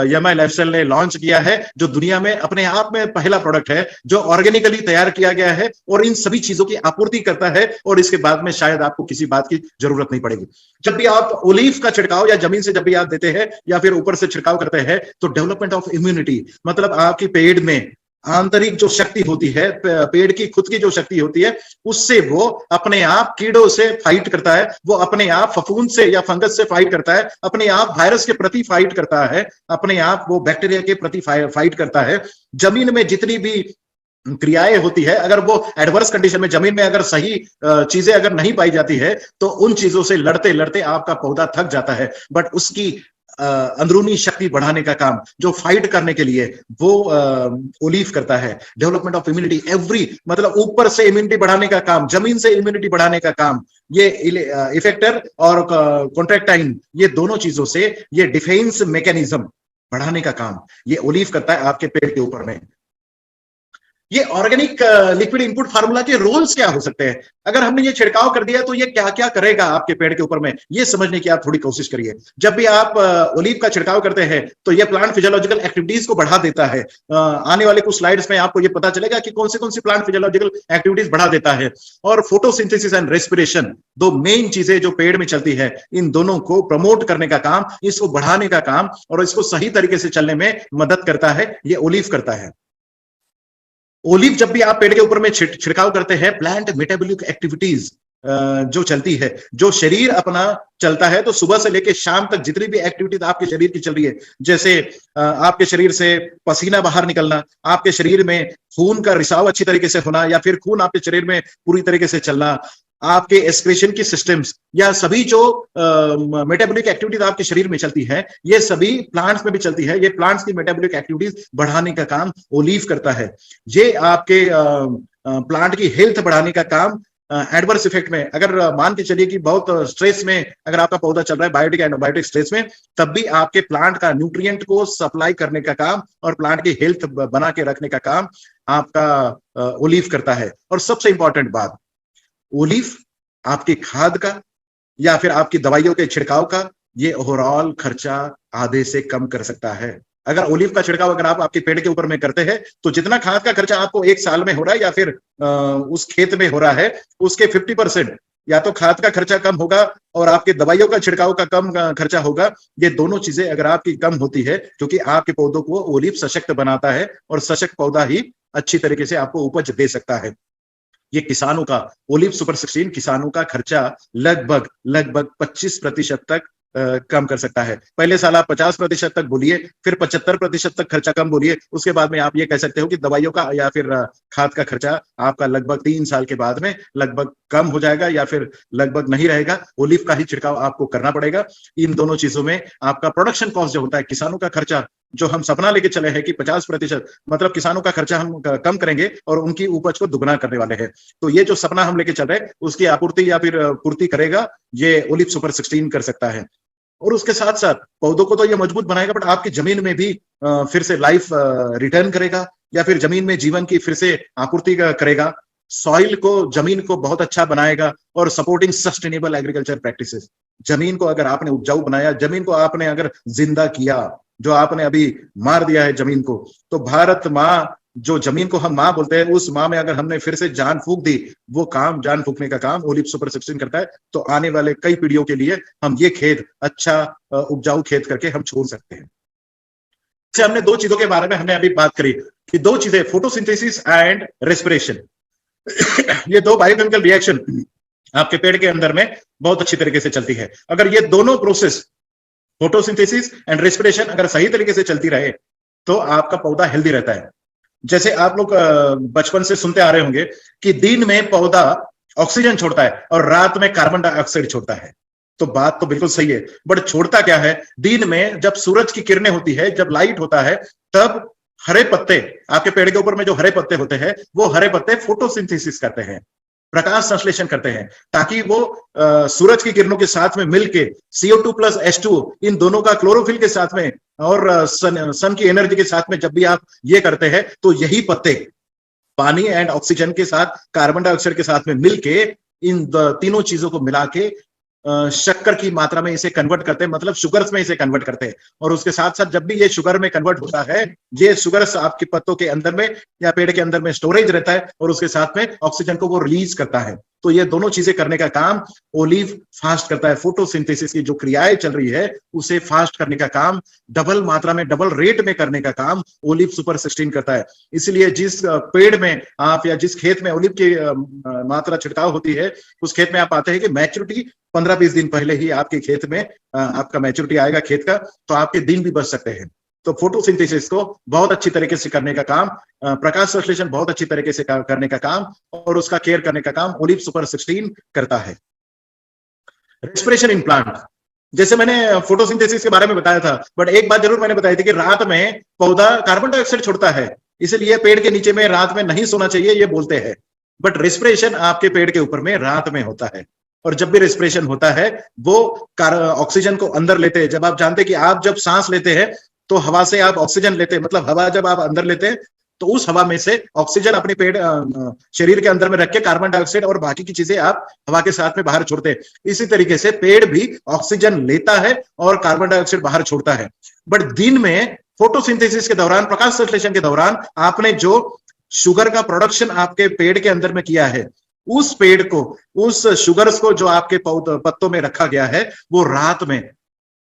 यमाई लाइफस्टाइल ने लॉन्च किया है, जो दुनिया में अपने आप में पहला प्रोडक्ट है जो ऑर्गेनिकली तैयार किया गया है और इन सभी चीजों की आपूर्ति करता है। और इसके बाद में शायद आपको किसी बात की जरूरत नहीं पड़ेगी। जब भी आप ओलिव का छिड़काव या जमीन से जब भी आप देते हैं या फिर ऊपर से छिड़काव करते हैं तो डेवलपमेंट ऑफ इम्यूनिटी, मतलब आपकी पेड़ में आंतरिक जो शक्ति होती है, पेड़ की खुद की जो शक्ति होती है, उससे वो अपने आप कीड़ों से फाइट करता है, वो अपने आप फफूंद से या फंगस से फाइट करता है, अपने आप वायरस के प्रति फाइट करता है, अपने आप वो बैक्टीरिया के प्रति फाइट करता है। जमीन में जितनी भी क्रियाएं होती है, अगर वो एडवर्स कंडीशन में जमीन में अगर सही चीजें अगर नहीं पाई जाती है तो उन चीजों से लड़ते लड़ते आपका पौधा थक जाता है। बट उसकी अंदरूनी शक्ति बढ़ाने का काम जो फाइट करने के लिए वो ओलिव करता है। डेवलपमेंट ऑफ इम्यूनिटी, मतलब ऊपर से इम्यूनिटी बढ़ाने का काम, जमीन से इम्यूनिटी बढ़ाने का काम ये इफेक्टर और कॉन्ट्रैक्टाइन, ये दोनों चीजों से ये डिफेंस मैकेनिज्म बढ़ाने का काम ये ओलिव करता है आपके पेड़ के ऊपर में। ये ऑर्गेनिक लिक्विड इनपुट फार्मूला के रोल्स क्या हो सकते हैं? अगर हमने ये छिड़काव कर दिया तो ये क्या क्या करेगा आपके पेड़ के ऊपर में, ये समझने की आप थोड़ी कोशिश करिए। जब भी आप ओलिव का छिड़काव करते हैं तो ये प्लांट फिजियोलॉजिकल एक्टिविटीज को बढ़ा देता है। आने वाले कुछ स्लाइड्स में आपको ये पता चलेगा कि कौन सी प्लांट फिजियोलॉजिकल एक्टिविटीज बढ़ा देता है। और फोटोसिंथेसिस एंड रेस्पिरेशन, दो मेन चीजें जो पेड़ में चलती है, इन दोनों को प्रमोट करने का काम, इसको बढ़ाने का काम और इसको सही तरीके से चलने में मदद करता है, ये ओलिव करता है। ओलिव जब भी आप पेड़ के ऊपर में छिड़काव करते हैं, प्लांट मेटाबॉलिक एक्टिविटीज जो चलती है, जो शरीर अपना चलता है, तो सुबह से लेकर शाम तक जितनी भी एक्टिविटीज आपके शरीर की चल रही है, जैसे आपके शरीर से पसीना बाहर निकलना, आपके शरीर में खून का रिसाव अच्छी तरीके से होना, या फिर खून आपके शरीर में पूरी तरीके से चलना, आपके एक्सक्रीशन की सिस्टम्स, या सभी जो मेटाबॉलिक एक्टिविटीज आपके शरीर में चलती है, ये सभी प्लांट्स में भी चलती है। ये प्लांट्स की मेटाबॉलिक एक्टिविटीज बढ़ाने का काम ओलिव करता है। ये आपके प्लांट की हेल्थ बढ़ाने का काम एडवर्स इफेक्ट में, अगर मान के चलिए कि बहुत स्ट्रेस में अगर आपका पौधा चल रहा है, बायोटिक एंटीबायोटिक स्ट्रेस में, तब भी आपके प्लांट का न्यूट्रिएंट को सप्लाई करने का काम और प्लांट की हेल्थ बना के रखने का काम आपका ओलीव करता है। और सबसे इंपॉर्टेंट बात, ओलीव आपकी खाद का या फिर आपकी दवाइयों के छिड़काव का ये ओवरऑल खर्चा आधे से कम कर सकता है। अगर ओलिव का छिड़काव अगर आप आपके पेड़ के ऊपर में करते हैं तो जितना खाद का खर्चा आपको एक साल में हो रहा है या फिर उस खेत में हो रहा है, उसके 50% या तो खाद का खर्चा कम होगा और आपके दवाइयों का छिड़काव का कम खर्चा होगा। ये दोनों चीजें अगर आपकी कम होती है, क्योंकि आपके पौधों को ओलिव सशक्त बनाता है और सशक्त पौधा ही अच्छी तरीके से आपको उपज दे सकता है। ये किसानों का ओलिव सुपर 16 किसानों का खर्चा लगभग 25% तक कम कर सकता है। पहले साल आप 50% तक बोलिए, फिर 75% तक खर्चा कम बोलिए, उसके बाद में आप ये कह सकते हो कि दवाइयों का या फिर खाद का खर्चा आपका लगभग 3 साल के बाद में लगभग कम हो जाएगा या फिर लगभग नहीं रहेगा। ओलिव का ही छिड़काव आपको करना पड़ेगा। इन दोनों चीजों में आपका प्रोडक्शन कॉस्ट जो होता है, किसानों का खर्चा जो हम सपना लेके चले हैं कि 50%, मतलब किसानों का खर्चा हम कम करेंगे और उनकी उपज को दुगना करने वाले हैं। तो ये जो सपना हम लेके चल रहे हैं उसकी आपूर्ति या फिर पूर्ति करेगा ये ओलिव सुपर 16 कर सकता है। और उसके साथ साथ पौधों को तो ये मजबूत बनाएगा, बट आपकी जमीन में भी फिर से लाइफ रिटर्न करेगा या फिर जमीन में जीवन की फिर से आपूर्ति करेगा। सॉइल को, जमीन को बहुत अच्छा बनाएगा और सपोर्टिंग सस्टेनेबल एग्रीकल्चर प्रैक्टिसेस। जमीन को अगर आपने उपजाऊ बनाया, जमीन को आपने अगर जिंदा किया, जो आपने अभी मार दिया है जमीन को, तो भारत माँ, जो जमीन को हम माँ बोलते हैं, उस माँ में अगर हमने फिर से जान फूंक दी, वो काम, जान फूंकने का काम ओलिव सुपर 16 करता है। तो आने वाले कई पीढ़ियों के लिए हम ये खेत अच्छा उपजाऊ खेत करके हम छोड़ सकते हैं। से हमने दो चीजों के बारे में हमने अभी बात करी कि दो चीजें, फोटोसिंथेसिस एंड रेस्पिरेशन। ये दो बायोकेमिकल रिएक्शन आपके पेड़ के अंदर में बहुत अच्छी तरीके से चलती है। अगर ये दोनों प्रोसेस, फोटोसिंथेसिस एंड रेस्पिरेशन, अगर सही तरीके से चलती रहे तो आपका पौधा हेल्दी रहता है। जैसे आप लोग बचपन से सुनते आ रहे होंगे कि दिन में पौधा ऑक्सीजन छोड़ता है और रात में कार्बन डाइऑक्साइड छोड़ता है। तो बात तो बिल्कुल सही है, बट छोड़ता क्या है? दिन में जब सूरज की किरणें होती है, जब लाइट होता है, तब हरे पत्ते, आपके पेड़ के ऊपर में जो हरे पत्ते होते हैं, वो हरे पत्ते फोटोसिंथेसिस करते हैं, प्रकाश संश्लेषण करते हैं, ताकि वो सूरज की किरणों के साथ में मिलके CO2 प्लस H2 इन दोनों का क्लोरोफिल के साथ में और सन की एनर्जी के साथ में जब भी आप ये करते हैं, तो यही पत्ते पानी एंड ऑक्सीजन के साथ कार्बन डाइऑक्साइड के साथ में मिलके इन तीनों चीजों को मिला के शक्कर की मात्रा में इसे कन्वर्ट करते हैं, मतलब शुगर्स में इसे कन्वर्ट करते हैं। और उसके साथ साथ जब भी ये शुगर में कन्वर्ट होता है, ये शुगर्स आपके पत्तों के अंदर में या पेड़ के अंदर में स्टोरेज रहता है और उसके साथ में ऑक्सीजन को वो रिलीज करता है। तो ये दोनों चीजें करने का काम ओलिव फास्ट करता है। फोटोसिंथेसिस की जो क्रियाएं चल रही है उसे फास्ट करने का काम, डबल मात्रा में, डबल रेट में करने का काम ओलिव सुपर 16 करता है। इसलिए जिस पेड़ में आप या जिस खेत में ओलिव की मात्रा छिड़काव होती है, उस खेत में आप पाते हैं कि मैच्योरिटी 15-20 दिन पहले ही आपके खेत में आपका मैच्योरिटी आएगा खेत का, तो आपके दिन भी बच सकते हैं। तो फोटोसिंथेसिस को बहुत अच्छी तरीके से करने का काम, प्रकाश संश्लेषण बहुत अच्छी तरीके से करने का काम और उसका केयर करने का काम ओलिव सुपर 16 करता है। रेस्पिरेशन इन प्लांट, जैसे मैंने फोटोसिंथेसिस के बारे में बताया था, बट एक बात जरूर मैंने बताई थी कि रात में पौधा कार्बन डाइऑक्साइड छोड़ता है, इसलिए पेड़ के नीचे में रात में नहीं सोना चाहिए, ये बोलते हैं। बट रेस्पिरेशन आपके पेड़ के ऊपर में रात में होता है, और जब भी रेस्पिरेशन होता है वो ऑक्सीजन को अंदर लेते हैं। जब आप जानते हैं कि आप जब सांस लेते हैं तो हवा से आप ऑक्सीजन लेते हैं, मतलब हवा जब आप अंदर लेते हैं तो उस हवा में से ऑक्सीजन अपने पेड़ शरीर के अंदर में रख के कार्बन डाइऑक्साइड और बाकी की चीजें आप हवा के साथ में बाहर छोड़ते हैं। इसी तरीके से पेड़ भी ऑक्सीजन लेता है और कार्बन डाइऑक्साइड बाहर छोड़ता है। बट दिन में फोटोसिंथेसिस के दौरान, प्रकाश संश्लेषण के दौरान, आपने जो शुगर का प्रोडक्शन आपके पेड़ के अंदर में किया है, उस पेड़ को, उस शुगर्स को जो आपके पत्तों में रखा गया है, वो रात में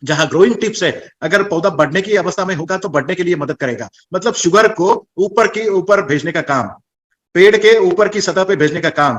जहां ग्रोइंग टिप्स है, अगर पौधा बढ़ने की अवस्था में होगा तो बढ़ने के लिए मदद करेगा, मतलब शुगर को ऊपर की ऊपर भेजने का काम, पेड़ के ऊपर की सतह पे भेजने का काम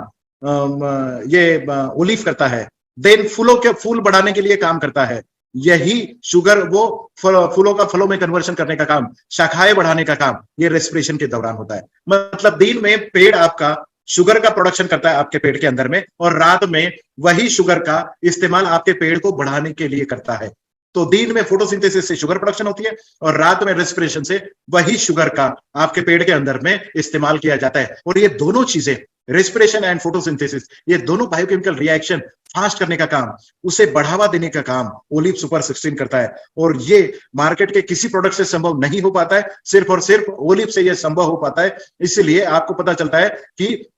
ये ओलिव करता है। देन फूलों के फूल बढ़ाने के लिए काम करता है। यही शुगर वो फूलों का फलों में कन्वर्शन करने का काम, शाखाएं बढ़ाने का काम, ये रेस्पिरेशन के दौरान होता है। मतलब दिन में पेड़ आपका शुगर का प्रोडक्शन करता है आपके पेड़ के अंदर में, और रात में वही शुगर का इस्तेमाल आपके पेड़ को बढ़ाने के लिए करता है। तो दिन में फोटोसिंथेसिस से शुगर प्रोडक्शन होती है और रात में रेस्पिरेशन से वही शुगर का आपके पेड़ के अंदर में इस्तेमाल किया जाता है। और ये दोनों चीजें रेस्पिरेशन एंड फोटोसिंथेसिस, ये दोनों बायोकेमिकल रिएक्शन फास्ट करने का काम, उसे बढ़ावा देने का काम ओलिव सुपर 16 करता है। और ये मार्केट के किसी प्रोडक्ट से संभव नहीं हो पाता है, सिर्फ और सिर्फ ओलिव से ये संभव हो पाता है। इसलिए आपको पता चलता है कि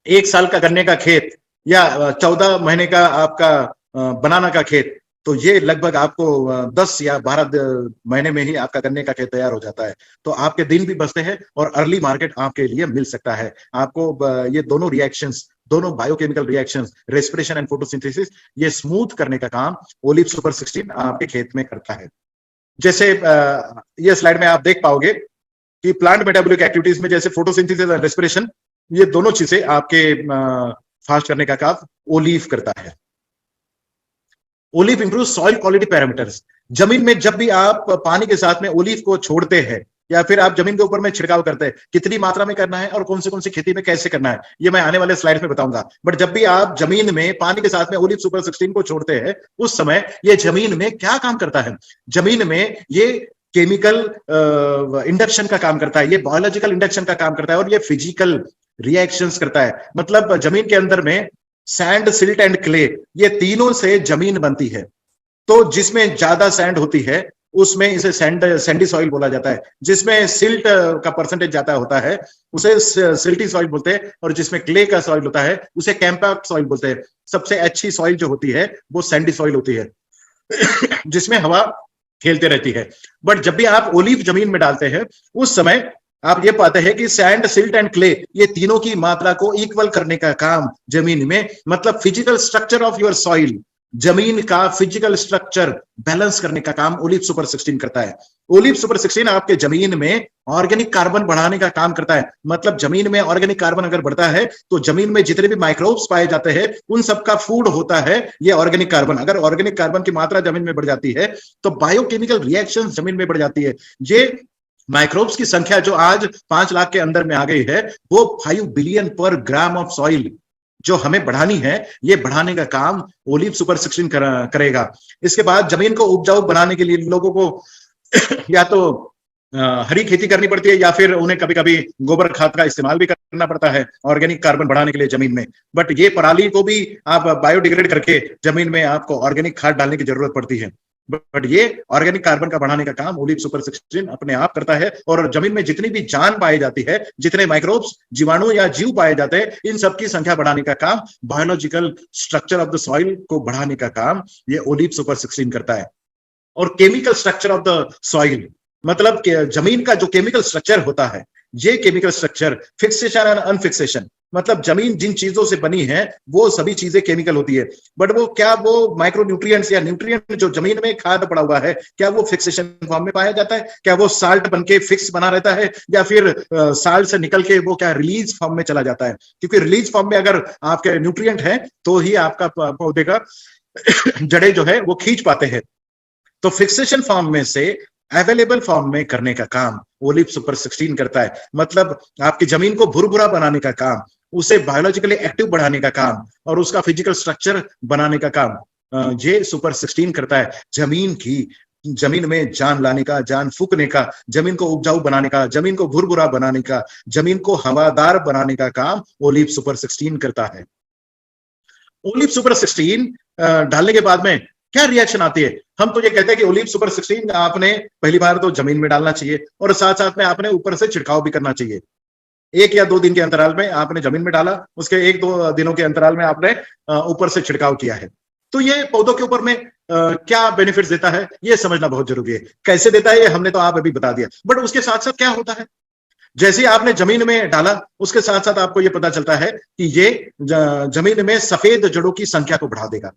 1 साल का गन्ने का खेत या 14 महीने का आपका बनाना का खेत, तो ये लगभग आपको 10 या 12 महीने में ही आपका गन्ने का खेत तैयार हो जाता है। तो आपके दिन भी बचते हैं और अर्ली मार्केट आपके लिए मिल सकता है। आपको ये दोनों रिएक्शंस, दोनों biochemical reactions, respiration and photosynthesis, ये स्मूथ करने का काम ओलिव सुपर 16 आपके खेत में करता है। जैसे ये स्लाइड में आप देख पाओगे कि प्लांट मेटाबॉलिक एक्टिविटीज में जैसे फोटोसिंथेसिस और रेस्पिरेशन, ये दोनों चीजें आपके फास्ट करने का काम ओलिव करता है। Olive improve soil quality parameters. जमीन में जब भी आप पानी के साथ में ओलिव को छोड़ते हैं या फिर आप जमीन के ऊपर में छिड़काव करते हैं, कितनी मात्रा में करना है और कौन सी खेती में कैसे करना है, ये मैं आने वाले स्लाइड्स में बताऊंगा। बट जब भी आप जमीन में पानी के साथ में ओलिव सुपर 16 को छोड़ते हैं, उस समय ये जमीन में क्या काम करता है? जमीन में ये केमिकल इंडक्शन का काम करता है, ये बायोलॉजिकल इंडक्शन का काम करता है और ये फिजिकल रिएक्शंस करता है। मतलब जमीन के अंदर में सैंड, सिल्ट एंड क्ले, ये तीनों से जमीन बनती है। तो जिसमें ज्यादा सैंड होती है उसमें इसे सैंडी सॉइल बोला जाता है, जिसमें सिल्ट का परसेंटेज ज्यादा होता है उसे सिल्टी सॉइल बोलते हैं, और जिसमें क्ले का सॉइल होता है उसे कैंपैक्ट सॉइल बोलते हैं। सबसे अच्छी सॉइल जो होती है वो सैंडी सॉइल होती है जिसमें हवा खेलते रहती है। बट जब भी आप ओलिव जमीन में डालते हैं उस समय आप ये पाते हैं कि सैंड, सिल्ट एंड क्ले, ये तीनों की मात्रा को इक्वल करने का काम जमीन में, मतलब physical structure of your soil, जमीन का फिजिकल स्ट्रक्चर बैलेंस करने का काम ओलिव सुपर 16 करता है। ओलिव सुपर 16 आपके जमीन में ऑर्गेनिक कार्बन बढ़ाने का काम करता है। मतलब जमीन में ऑर्गेनिक कार्बन अगर बढ़ता है तो जमीन में जितने भी माइक्रोब्स पाए जाते हैं उन सबका फूड होता है ये ऑर्गेनिक कार्बन। अगर ऑर्गेनिक कार्बन की मात्रा जमीन में बढ़ जाती है तो बायोकेमिकल रिएक्शन जमीन में बढ़ जाती है। ये माइक्रोब्स की संख्या जो आज 5 लाख के अंदर में आ गई है, वो 5 बिलियन पर ग्राम ऑफ सॉइल जो हमें बढ़ानी है, ये बढ़ाने का काम ओलिव सुपर 16 करेगा। इसके बाद जमीन को उपजाऊ बनाने के लिए लोगों को या तो हरी खेती करनी पड़ती है या फिर उन्हें कभी कभी गोबर खाद का इस्तेमाल भी करना पड़ता है ऑर्गेनिक कार्बन बढ़ाने के लिए जमीन में। बट ये पराली को भी आप बायोडिग्रेड करके जमीन में आपको ऑर्गेनिक खाद डालने की जरूरत पड़ती है। बट ये ऑर्गेनिक कार्बन का बढ़ाने का काम ओलिव सुपर 16 अपने आप करता है। और जमीन में जितनी भी जान पाई जाती है, जितने माइक्रोब्स, जीवाणु या जीव पाए जाते हैं, इन सबकी संख्या बढ़ाने का काम, biological structure of the soil को बढ़ाने का काम ये ओलिव सुपर 16 करता है। और chemical structure of the soil, मतलब जमीन का जो केमिकल स्ट्रक्चर होता है, ये केमिकल स्ट्रक्चर फिक्सेशन एंड अनफिक्सेशन, मतलब जमीन जिन चीजों से बनी है वो सभी चीजें केमिकल होती है। बट वो क्या वो माइक्रो न्यूट्रिएंट्स या न्यूट्रिएंट जो जमीन में खाद पड़ा हुआ है, क्या वो फिक्सेशन फॉर्म में पाया जाता है? क्या वो साल्ट बन के फिक्स बना रहता है या फिर साल्ट से निकल के वो क्या रिलीज फॉर्म में चला जाता है? क्योंकि रिलीज फॉर्म में अगर आपके न्यूट्रिएंट है तो ही आपका पौधे का जड़े जो है वो खींच पाते हैं। तो फिक्सेशन फॉर्म में से अवेलेबल फॉर्म में करने का काम ओलिव सुपर 16 करता है। मतलब आपकी जमीन को भुरभुरा बनाने का काम, उसे बायोलॉजिकली एक्टिव बढ़ाने का काम और उसका फिजिकल स्ट्रक्चर बनाने का काम ये सुपर 16 करता है। जमीन में जान लाने का, जान फूकने का, जमीन को उपजाऊ बनाने का, जमीन को भुरभुरा बनाने का, जमीन को हवादार बनाने का काम ओलिव सुपर 16 करता है। ओलिव सुपर 16 डालने के बाद में क्या रिएक्शन आती है? हम तो ये कहते हैं कि ओलिव सुपर 16 आपने पहली बार तो जमीन में डालना चाहिए और साथ साथ में आपने ऊपर से छिड़काव भी करना चाहिए। 1 या 2 दिन के अंतराल में आपने जमीन में डाला, उसके 1-2 दिनों के अंतराल में आपने ऊपर से छिड़काव किया है। तो ये पौधों के ऊपर में क्या बेनिफिट्स देता है ये समझना बहुत जरूरी है। कैसे देता है ये हमने तो आप अभी बता दिया, बट उसके साथ साथ क्या होता है? जैसे ही आपने जमीन में डाला उसके साथ साथ आपको ये पता चलता है कि ये जमीन में सफेद जड़ों की संख्या को बढ़ा देगा,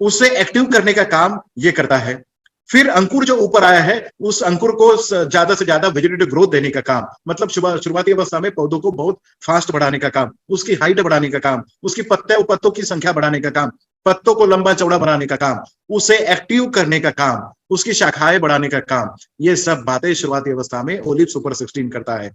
उसे एक्टिव करने का काम ये करता है। फिर अंकुर जो ऊपर आया है उस अंकुर को ज्यादा से ज्यादा वेजिटेटिव ग्रोथ देने का काम, मतलब शुरुआती अवस्था में पौधों को बहुत फास्ट बढ़ाने का काम, उसकी हाइट बढ़ाने का काम, उसकी पत्तों की संख्या बढ़ाने का काम, पत्तों को लंबा चौड़ा बनाने का काम, उसे एक्टिव करने का काम, उसकी शाखाएं बढ़ाने का काम, ये सब बातें शुरुआती अवस्था में ओलिव सुपर 16 करता है।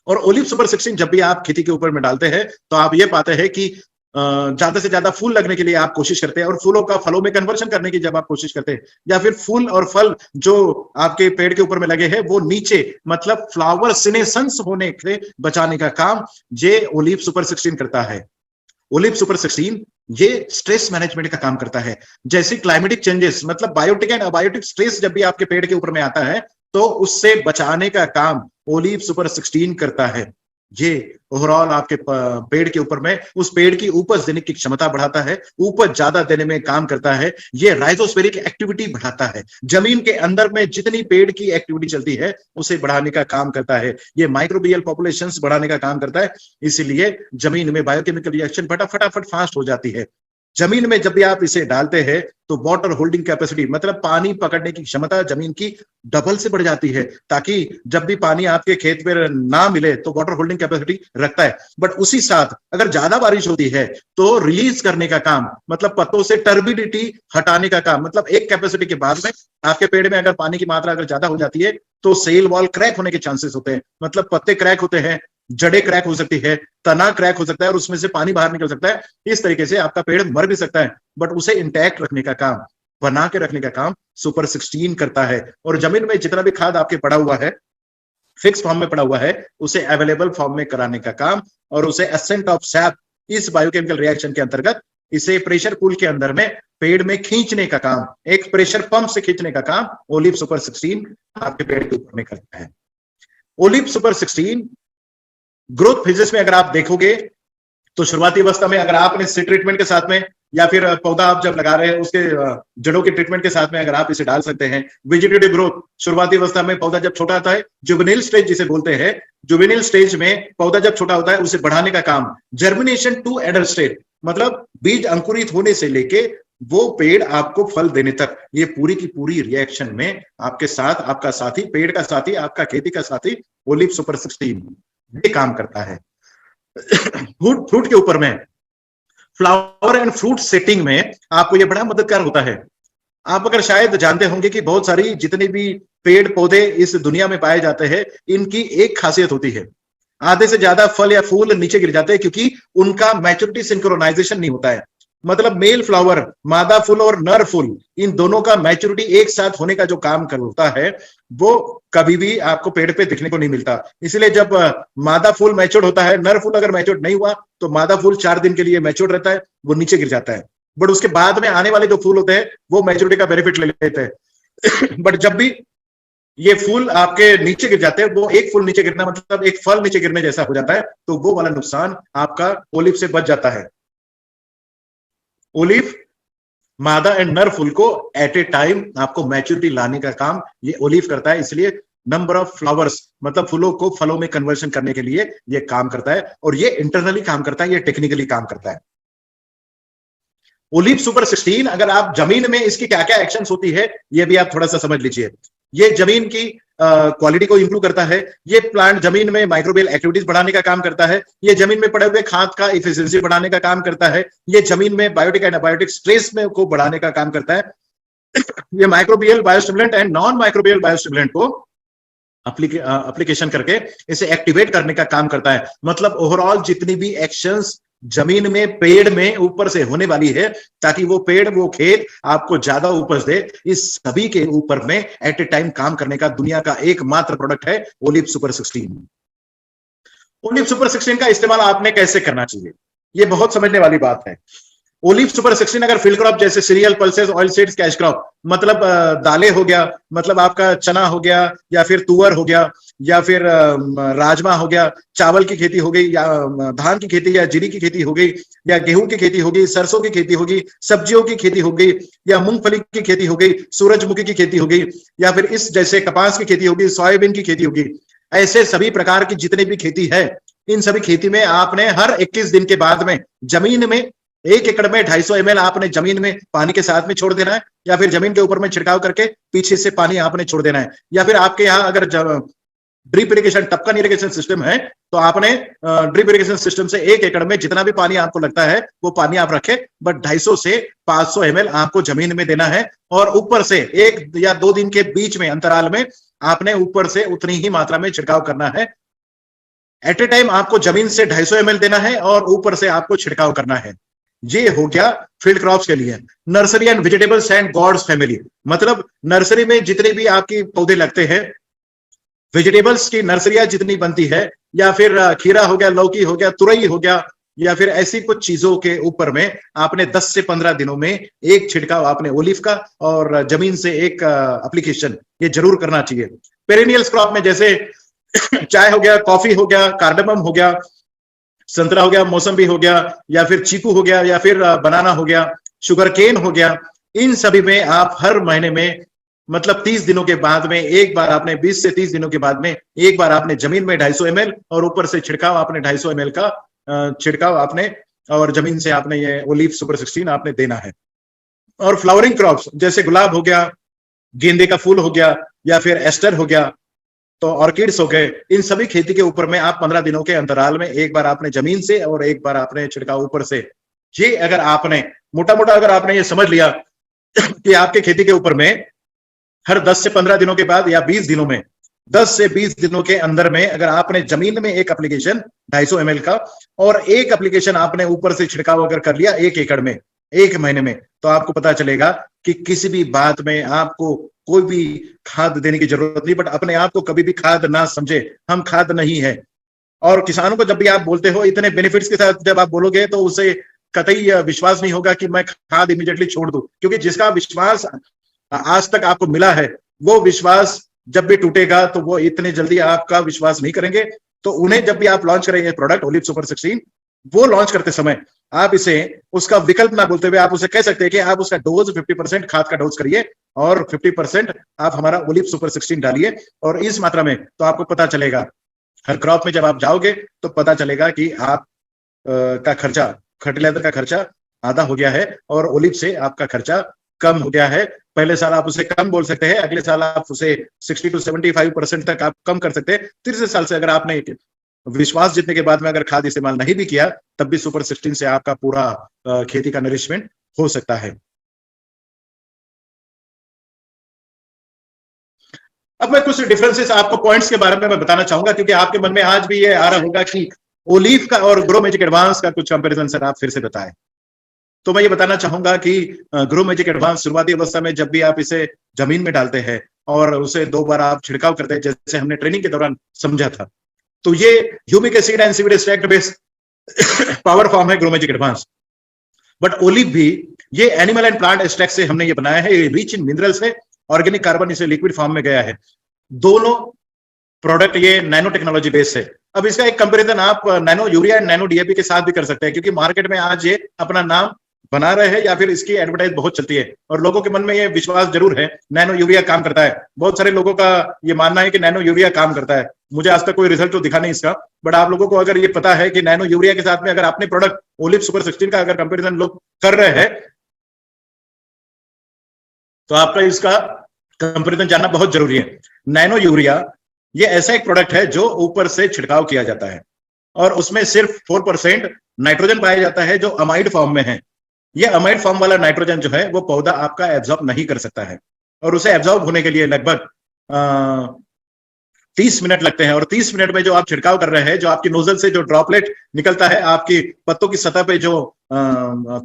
और ओलिव सुपर 16 जब भी आप खेती के ऊपर में डालते हैं तो आप ये पाते हैं कि ज्यादा से ज्यादा फूल लगने के लिए आप कोशिश करते हैं और फूलों का फलों में कन्वर्शन करने की जब आप कोशिश करते हैं, या फिर फूल और फल जो आपके पेड़ के ऊपर में लगे हैं वो नीचे मतलब फ्लावर सिनेसेंस होने से बचाने का काम ये ओलिव सुपर 16 करता है। ओलिव सुपर 16 ये स्ट्रेस मैनेजमेंट का काम करता है। जैसे क्लाइमेटिक चेंजेस मतलब बायोटिक एंड अबायोटिक स्ट्रेस जब भी आपके पेड़ के ऊपर में आता है तो उससे बचाने का काम ओलिव सुपर 16 करता है। ये ओवरऑल आपके पेड़ के ऊपर में उस पेड़ की उपज देने की क्षमता बढ़ाता है, उपज ज्यादा देने में काम करता है। ये राइजोस्फेरिक एक्टिविटी बढ़ाता है, जमीन के अंदर में जितनी पेड़ की एक्टिविटी चलती है उसे बढ़ाने का काम करता है। ये माइक्रोबियल पॉपुलेशंस बढ़ाने का काम करता है, इसीलिए जमीन में बायोकेमिकल रिएक्शन फटाफट फास्ट हो जाती है। जमीन में जब भी आप इसे डालते हैं तो वाटर होल्डिंग कैपेसिटी मतलब पानी पकड़ने की क्षमता जमीन की डबल से बढ़ जाती है, ताकि जब भी पानी आपके खेत में ना मिले तो वाटर होल्डिंग कैपेसिटी रखता है। बट उसी साथ अगर ज्यादा बारिश होती है तो रिलीज करने का काम मतलब पत्तों से टर्बिडिटी हटाने का काम, मतलब एक कैपेसिटी के बाद में आपके पेड़ में अगर पानी की मात्रा अगर ज्यादा हो जाती है तो सेल वॉल क्रैक होने के चांसेस होते हैं, मतलब पत्ते क्रैक होते हैं, जड़ें क्रैक हो सकती है, तना क्रैक हो सकता है और उसमें से पानी बाहर निकल सकता है। इस तरीके से आपका पेड़ मर भी सकता है, बट उसे इंटैक्ट रखने का काम, बना के रखने का काम सुपर 16 करता है। और जमीन में जितना भी खाद आपके पड़ा हुआ है, फिक्स फॉर्म में पड़ा हुआ है, उसे अवेलेबल फॉर्म में कराने का काम और उसे एसेंट ऑफ सैप इस बायोकेमिकल रिएक्शन के अंतर्गत इसे प्रेशर कूल के अंदर में पेड़ में खींचने का काम, एक प्रेशर पंप से खींचने का काम ओलिव सुपर 16 आपके पेड़ के ऊपर में करता है। ओलिव सुपर 16 ग्रोथ फेजेस में अगर आप देखोगे तो शुरुआती अवस्था में अगर आपने सीड ट्रीटमेंट के साथ में या फिर पौधा आप जब लगा रहे हैं उसके जड़ों के ट्रीटमेंट के साथ में अगर आप इसे डाल सकते हैं। वेजिटेटिव ग्रोथ शुरुआती अवस्था में पौधा जब छोटा होता है, जुवेनिल स्टेज जिसे बोलते हैं, जुवेनिल स्टेज में पौधा जब छोटा होता है उसे बढ़ाने का काम, जर्मिनेशन टू एडल्ट स्टेज मतलब बीज अंकुरित होने से लेके वो पेड़ आपको फल देने तक, ये पूरी की पूरी रिएक्शन में आपके साथ आपका साथी, पेड़ का साथी, आपका खेती का साथी ओलिव सुपर 16 ये काम करता है। फ्रूट के ऊपर में फ्लावर एंड फ्रूट सेटिंग में आपको ये बड़ा मददगार होता है। आप अगर शायद जानते होंगे कि बहुत सारी जितने भी पेड़ पौधे इस दुनिया में पाए जाते हैं, इनकी एक खासियत होती है, आधे से ज्यादा फल या फूल नीचे गिर जाते हैं क्योंकि उनका मैच्योरिटी सिंक्रोनाइजेशन नहीं होता है। मतलब मेल फ्लावर, मादा फूल और नर फूल, इन दोनों का मैच्योरिटी एक साथ होने का जो काम करता है वो कभी भी आपको पेड़ पे दिखने को नहीं मिलता। इसलिए जब मादा फूल मैच्योर होता है, नर फूल अगर मैच्योर नहीं हुआ तो मादा फूल 4 दिन के लिए मैच्योर रहता है, वो नीचे गिर जाता है। बट उसके बाद में आने वाले जो फूल होते हैं वो मैच्योरिटी का बेनिफिट ले लेते हैं। बट जब भी ये फूल आपके नीचे गिर जाते हैं, वो एक फूल नीचे गिरना मतलब एक फल नीचे गिरने जैसा हो जाता है, तो वो वाला नुकसान आपका ओलिव से बच जाता है। ओलिव मादा एंड नर फूल को एट ए टाइम आपको मैच्योरिटी लाने का काम ये ओलिव करता है, इसलिए नंबर ऑफ फ्लावर्स मतलब फूलों को फलों में कन्वर्शन करने के लिए ये काम करता है और ये इंटरनली काम करता है, ये टेक्निकली काम करता है। ओलिव सुपर 16 अगर आप जमीन में इसकी क्या क्या एक्शंस होती है ये भी आप थोड़ा सा समझ लीजिए। ये जमीन की क्वालिटी को इंप्रूव करता है, ये प्लांट जमीन में माइक्रोबियल एक्टिविटीज बढ़ाने का काम करता है, ये जमीन में पड़े हुए खाद का इफिशिएंसी बढ़ाने का काम करता है, ये जमीन में बायोटिक एंड अबायोटिक स्ट्रेस में को बढ़ाने का काम करता है। ये microbial biostimulant and non microbial biostimulant को एप्लीकेशन करके इसे एक्टिवेट करने का काम करता है। मतलब ओवरऑल जितनी भी एक्शंस जमीन में पेड़ में ऊपर से होने वाली है ताकि वो पेड़ वो खेत आपको ज्यादा उपज दे, इस सभी के ऊपर में एट ए टाइम काम करने का दुनिया का एकमात्र प्रोडक्ट है ओलिव सुपर 16। ओलिव सुपर 16 का इस्तेमाल आपने कैसे करना चाहिए, ये बहुत समझने वाली बात है। ओलिव सुपर 16 अगर फील्ड क्रॉप जैसे serial, pulses, oil seeds, cash crop मतलब दालें हो गया, मतलब आपका चना हो गया या फिर तुअर हो गया या फिर राजमा हो गया, चावल की खेती हो गई या धान की खेती या जीरी की खेती हो गई या गेहूं की खेती हो गई, सरसों की खेती होगी, सब्जियों की खेती हो गई या मूंगफली की खेती हो गई, सूरजमुखी की खेती हो गई या फिर इस जैसे कपास की खेती होगी, सोयाबीन की खेती होगी, ऐसे सभी प्रकार की जितनी भी खेती है इन सभी खेती में आपने हर 21 दिन के बाद में जमीन में 1 एकड़ में 250 ml आपने जमीन में पानी के साथ में छोड़ देना है या फिर जमीन के ऊपर में छिड़काव करके पीछे से पानी आपने छोड़ देना है। या फिर आपके यहाँ अगर ड्रिप इरिगेशन, टपकन इरिगेशन सिस्टम है तो आपने ड्रिप इरिगेशन सिस्टम से 1 एकड़ में जितना भी पानी आपको लगता है वो पानी आप रखें, बट 250 से 500 ml आपको जमीन में देना है और ऊपर से 1 या 2 दिन के बीच में अंतराल में आपने ऊपर से उतनी ही मात्रा में छिड़काव करना है। एट ए टाइम आपको जमीन से 250 ml देना है और ऊपर से आपको छिड़काव करना है। ये हो गया फील्ड क्रॉप्स के लिए। Nursery and vegetables and gourds family, मतलब नर्सरी में जितने भी आपकी पौधे लगते हैं, वेजिटेबल्स की नर्सरियां जितनी बनती है, या फिर खीरा हो गया, लौकी हो गया, तुरई हो गया, या फिर ऐसी कुछ चीजों के ऊपर में आपने 10 से 15 दिनों में एक छिड़काव आपने ओलिव का और जमीन से एक एप्लीकेशन ये जरूर करना चाहिए। पेरेनियल्स क्रॉप में जैसे चाय हो गया, कॉफी हो गया, कार्डमम हो गया, संतरा हो गया, मौसम्बी हो गया, या फिर चीकू हो गया, या फिर बनाना हो गया, शुगर केन हो गया, इन सभी में आप हर महीने में मतलब 30 दिनों के बाद में एक बार आपने 20 से 30 दिनों के बाद में एक बार आपने जमीन में 250 ml और ऊपर से छिड़काव आपने 250 ml का छिड़काव आपने और जमीन से आपने ये ओलिव सुपर 16 आपने देना है। और फ्लावरिंग क्रॉप्स जैसे गुलाब हो गया, गेंदे का फूल हो गया, या फिर एस्टर हो गया, तो ऑर्किड्स हो गए, इन सभी खेती के ऊपर में आप 15 दिनों के अंतराल में एक बार आपने जमीन से और एक बार आपने छिड़काव ऊपर से। ये अगर आपने मोटा मोटा अगर आपने ये समझ लिया कि आपके खेती के ऊपर में हर 10 से 15 दिनों के बाद या 20 दिनों में 10 से 20 दिनों के अंदर में अगर आपने जमीन में एक एप्लीकेशन 250 ml का और एक एप्लीकेशन आपने ऊपर से छिड़काव अगर कर लिया 1 एकड़ में 1 महीने में, तो आपको पता चलेगा कि किसी भी बात में आपको कोई भी खाद देने की जरूरत नहीं। बट अपने आप को कभी भी खाद ना समझे, हम खाद नहीं है। और किसानों को जब भी आप बोलते हो इतने बेनिफिट्स के साथ जब आप बोलोगे तो उसे कतई विश्वास नहीं होगा कि मैं खाद इमीडिएटली छोड़ दूं, क्योंकि जिसका विश्वास आज तक आपको मिला है वो विश्वास जब भी टूटेगा तो वो इतने जल्दी आपका विश्वास नहीं करेंगे। तो उन्हें जब भी आप लॉन्च करेंगे प्रोडक्ट ओलिव सुपर 16, वो लॉन्च करते समय आप इसे उसका विकल्प ना बोलते हुए आप उसे कह सकते हैं कि आप उसका डोज 50% खाद का डोज करिए और 50% आप हमारा ओलिव सुपर 16 डालिए। और इस मात्रा में तो आपको पता चलेगा, हर क्रॉप में जब आप जाओगे तो पता चलेगा कि आप का खर्चा, फर्टिलाइजर का खर्चा आधा हो गया है और ओलिव से आपका खर्चा कम हो गया है। पहले साल आप उसे कम बोल सकते हैं, अगले साल आप उसे 60 to 75% तक आप कम कर सकते हैं। तीसरे साल से अगर आपने विश्वास जीतने के बाद में अगर खाद इस्तेमाल नहीं भी किया तब भी सुपर 16 से आपका पूरा खेती का नरिशमेंट हो सकता है। अब मैं कुछ डिफरेंसेस आपको पॉइंट्स के बारे में मैं बताना चाहूंगा, क्योंकि आपके मन में आज भी ये आ रहा होगा कि ओलिव का और ग्रो मैजिक एडवांस का कुछ कंपैरिजन सर आप फिर से बताएं। तो मैं ये बताना चाहूंगा कि ग्रो मैजिक एडवांस शुरुआती अवस्था में जब भी आप इसे जमीन में डालते हैं और उसे 2 बार आप छिड़काव करते हैं, जैसे हमने ट्रेनिंग के दौरान समझा था, तो ये humic acid and sewage extract based power form है grow magic advance. But olive भी ये एनिमल एंड प्लांट एक्सट्रैक्ट से हमने ये बनाया है, ये रिच इन मिनरल्स है, ऑर्गेनिक कार्बन इसे लिक्विड फॉर्म में गया है। दोनों प्रोडक्ट ये नैनो टेक्नोलॉजी बेस्ड है। अब इसका एक कंपैरिजन आप nano urea and nano DAP के साथ भी कर सकते हैं, क्योंकि मार्केट में आज ये अपना नाम बना रहे हैं या फिर इसकी एडवर्टाइज बहुत चलती है और लोगों के मन में ये विश्वास जरूर है नैनो यूरिया काम करता है। बहुत सारे लोगों का ये मानना है कि नैनो यूरिया काम करता है। मुझे आज तक कोई रिजल्ट तो दिखा नहीं इसका, बट आप लोगों को अगर ये पता है कि नैनो यूरिया के साथ में अगर आपने प्रोडक्ट ओलिव सुपर 16 का अगर कंपैरिजन लोग कर रहे हैं तो आपका इसका कंपैरिजन जानना बहुत जरूरी है। नैनो यूरिया ये ऐसा एक प्रोडक्ट है जो ऊपर से छिड़काव किया जाता है और उसमें सिर्फ 4% नाइट्रोजन पाया जाता है जो अमाइड फॉर्म में है। ये अमाइड फॉर्म वाला नाइट्रोजन जो है वो पौधा आपका एब्जॉर्ब नहीं कर सकता है और उसे एब्जॉर्ब होने के लिए लगभग 30 मिनट लगते हैं। और 30 मिनट में जो आप छिड़काव कर रहे हैं, जो आपकी नोजल से जो ड्रॉपलेट निकलता है, आपकी पत्तों की सतह पे जो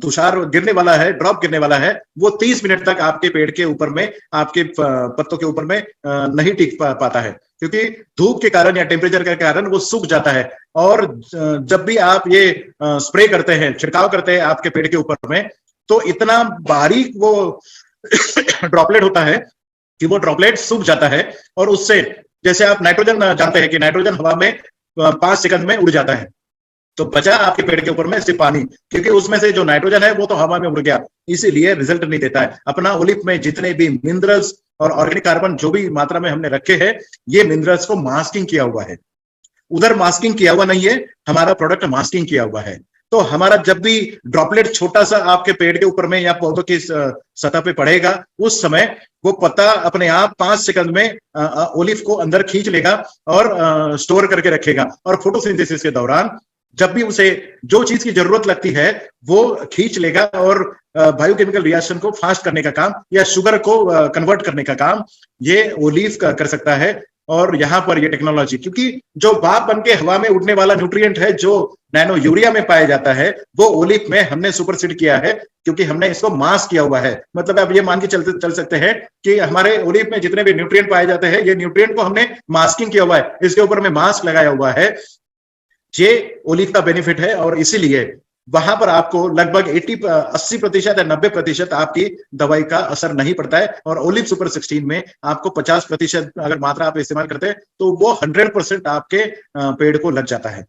तुषार गिरने वाला है, ड्रॉप गिरने वाला है, वो 30 मिनट तक आपके पेड़ के ऊपर में, आपके पत्तों के ऊपर में नहीं टिक पाता है, क्योंकि धूप के कारण या टेम्परेचर के कारण वो सूख जाता है। और जब भी आप ये स्प्रे करते हैं, छिड़काव करते हैं आपके पेड़ के ऊपर में, तो इतना बारीक वो ड्रॉपलेट होता है कि वो ड्रॉपलेट सूख जाता है और उससे, जैसे आप नाइट्रोजन जानते हैं कि नाइट्रोजन हवा में 5 सेकंड में उड़ जाता है, तो बचा आपके पेड़ के ऊपर में सिर्फ पानी, क्योंकि उसमें से जो नाइट्रोजन है वो तो हवा में उड़ गया, इसीलिए रिजल्ट नहीं देता है। अपना ओलिव में जितने भी मिनरल्स और ऑर्गेनिक कार्बन जो भी मात्रा में हमने रखे हैं, ये मिनरल्स को मास्किंग किया हुआ है। उधर मास्किंग किया हुआ नहीं है, हमारा प्रोडक्ट मास्किंग किया हुआ है। तो हमारा जब भी ड्रॉपलेट छोटा सा आपके पेड़ के ऊपर में या पौधों की सतह पे पड़ेगा, उस समय वो पत्ता अपने आप 5 सेकंड में ओलिव को अंदर खींच लेगा और स्टोर करके रखेगा। और फोटोसिंथेसिस के दौरान जब भी उसे जो चीज की जरूरत लगती है वो खींच लेगा और बायोकेमिकल रिएक्शन को फास्ट करने का काम या शुगर को कन्वर्ट करने का काम ये ओलिव कर सकता है। और यहाँ पर ये टेक्नोलॉजी, क्योंकि जो भाप बन के हवा में उड़ने वाला न्यूट्रिएंट है जो नैनो यूरिया में पाया जाता है, वो ओलिव में हमने सुपरसीड किया है, क्योंकि हमने इसको मास्क किया हुआ है। मतलब आप ये मान के चल सकते हैं कि हमारे ओलिव में जितने भी न्यूट्रिएंट पाए जाते हैं, ये न्यूट्रिएंट को हमने मास्किंग किया हुआ है, इसके ऊपर में मास्क लगाया हुआ है। ये ओलिव का बेनिफिट है और इसीलिए वहां पर आपको लगभग 80% या 90% आपकी दवाई का असर नहीं पड़ता है। और ओलिव सुपर 16 में आपको 50% अगर मात्रा आप इस्तेमाल करते हैं तो वो 100% आपके पेड़ को लग जाता है।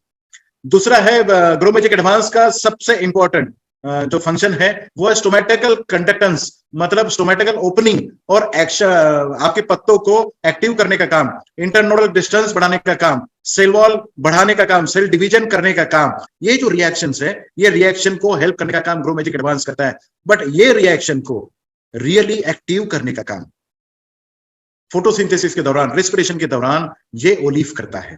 दूसरा है ग्रो मैजिक एडवांस का सबसे इंपॉर्टेंट जो फंक्शन है वो है स्टोमेटिकल कंडक्टेंस, मतलब स्टोमेटिकल ओपनिंग और एक्शन, आपके पत्तों को एक्टिव करने का काम, इंटरनोडल डिस्टेंस बढ़ाने का काम, सेल वॉल बढ़ाने का काम, सेल डिवीजन करने का काम। ये जो रिएक्शंस है, ये रिएक्शन को हेल्प करने का काम ग्रो मैजिक एडवांस करता है। बट ये रिएक्शन को रियली एक्टिव करने का काम फोटोसिंथेसिस के दौरान, रेस्पिरेशन के दौरान ये ओलिव करता है।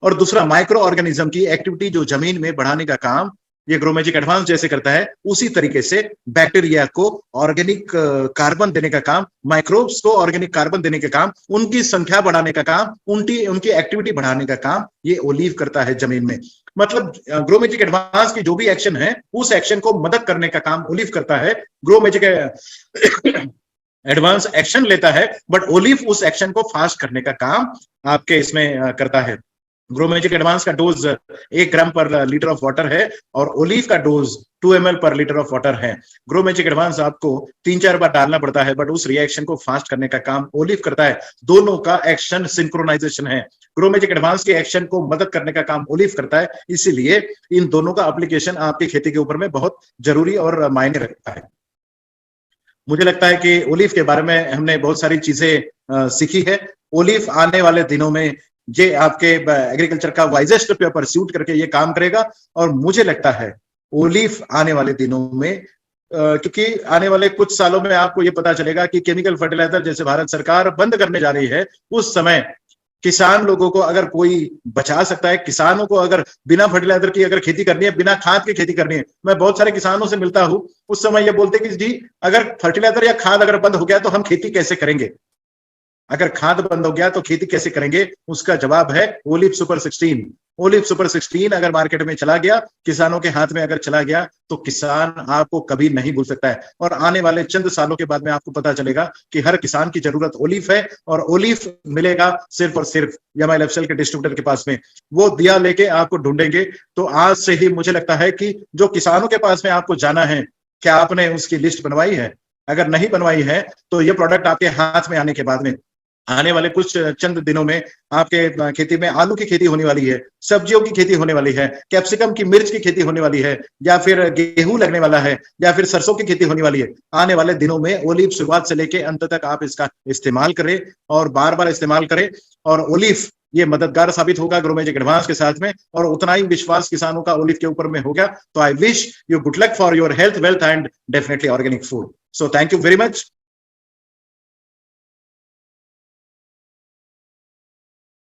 और दूसरा, माइक्रो ऑर्गेनिज्म की एक्टिविटी जो जमीन में बढ़ाने का काम ये ग्रो मैजिक एडवांस जैसे करता है, उसी तरीके से बैक्टीरिया को ऑर्गेनिक कार्बन देने का काम, माइक्रोब्स को ऑर्गेनिक कार्बन देने का काम, उनकी संख्या बढ़ाने का काम, उनकी एक्टिविटी बढ़ाने का काम ये ओलिव करता है जमीन में। मतलब ग्रो मैजिक एडवांस की जो भी एक्शन है, उस एक्शन को मदद करने का काम ओलिव करता है। ग्रो मैजिक एडवांस एक्शन लेता है, बट ओलिव उस एक्शन को फास्ट करने का काम आपके इसमें करता है। ग्रो मैजिक एडवांस का डोज 1 ग्राम पर लीटर ऑफ वाटर है और ओलिव का डोज 2 ml पर लीटर ऑफ वाटर है। ग्रो मैजिक एडवांस आपको 3-4 बार डालना पड़ता है, बट उस रिएक्शन को फास्ट करने का काम ओलिव करता है। दोनों का एक्शन सिंक्रोनाइजेशन है। ग्रो मैजिक एडवांस के एक्शन को मदद करने का काम ओलिव करता है, इसीलिए इन दोनों का एप्लीकेशन आपकी खेती के ऊपर में बहुत जरूरी और मायने रखता है। मुझे लगता है कि ओलिव के बारे में हमने बहुत सारी चीजें सीखी है। ओलिव आने वाले दिनों में ये आपके एग्रीकल्चर का वाइजेस्ट परस्यूट करके ये काम करेगा। और मुझे लगता है ओलिव आने वाले दिनों में क्योंकि आने वाले कुछ सालों में आपको ये पता चलेगा कि केमिकल फर्टिलाइजर जैसे भारत सरकार बंद करने जा रही है, उस समय किसान लोगों को अगर कोई बचा सकता है, किसानों को अगर बिना फर्टिलाइजर की अगर खेती करनी है, बिना खाद की खेती करनी है। मैं बहुत सारे किसानों से मिलता हूं, उस समय ये बोलते कि जी अगर फर्टिलाइजर या खाद अगर बंद हो गया तो हम खेती कैसे करेंगे, अगर खाद बंद हो गया तो खेती कैसे करेंगे। उसका जवाब है ओलिव सुपर 16। ओलिव सुपर 16 अगर मार्केट में चला गया, किसानों के हाथ में अगर चला गया, तो किसान आपको कभी नहीं भूल सकता है। और आने वाले चंद सालों के बाद में आपको पता चलेगा कि हर किसान की जरूरत ओलिव है, और ओलिव मिलेगा सिर्फ और सिर्फ एमआई लाइफस्टाइल के डिस्ट्रीब्यूटर के पास में। वो दिया लेके आपको ढूंढेंगे। तो आज से ही मुझे लगता है कि जो किसानों के पास में आपको जाना है, क्या आपने उसकी लिस्ट बनवाई है? अगर नहीं बनवाई है तो ये प्रोडक्ट आपके हाथ में आने के बाद में आने वाले कुछ चंद दिनों में आपके खेती में आलू की खेती होने वाली है, सब्जियों की खेती होने वाली है, कैप्सिकम की, मिर्च की खेती होने वाली है, या फिर गेहूं लगने वाला है, या फिर सरसों की खेती होने वाली है। आने वाले दिनों में ओलिव शुरुआत से लेके अंत तक आप इसका इस्तेमाल करें और बार बार इस्तेमाल करें, और ओलिव ये मददगार साबित होगा ग्रो मैजिक एडवांस के साथ में, और उतना ही विश्वास किसानों का ओलिव के ऊपर में होगा। तो I wish you good luck for your health, wealth and definitely organic food. So thank you very much.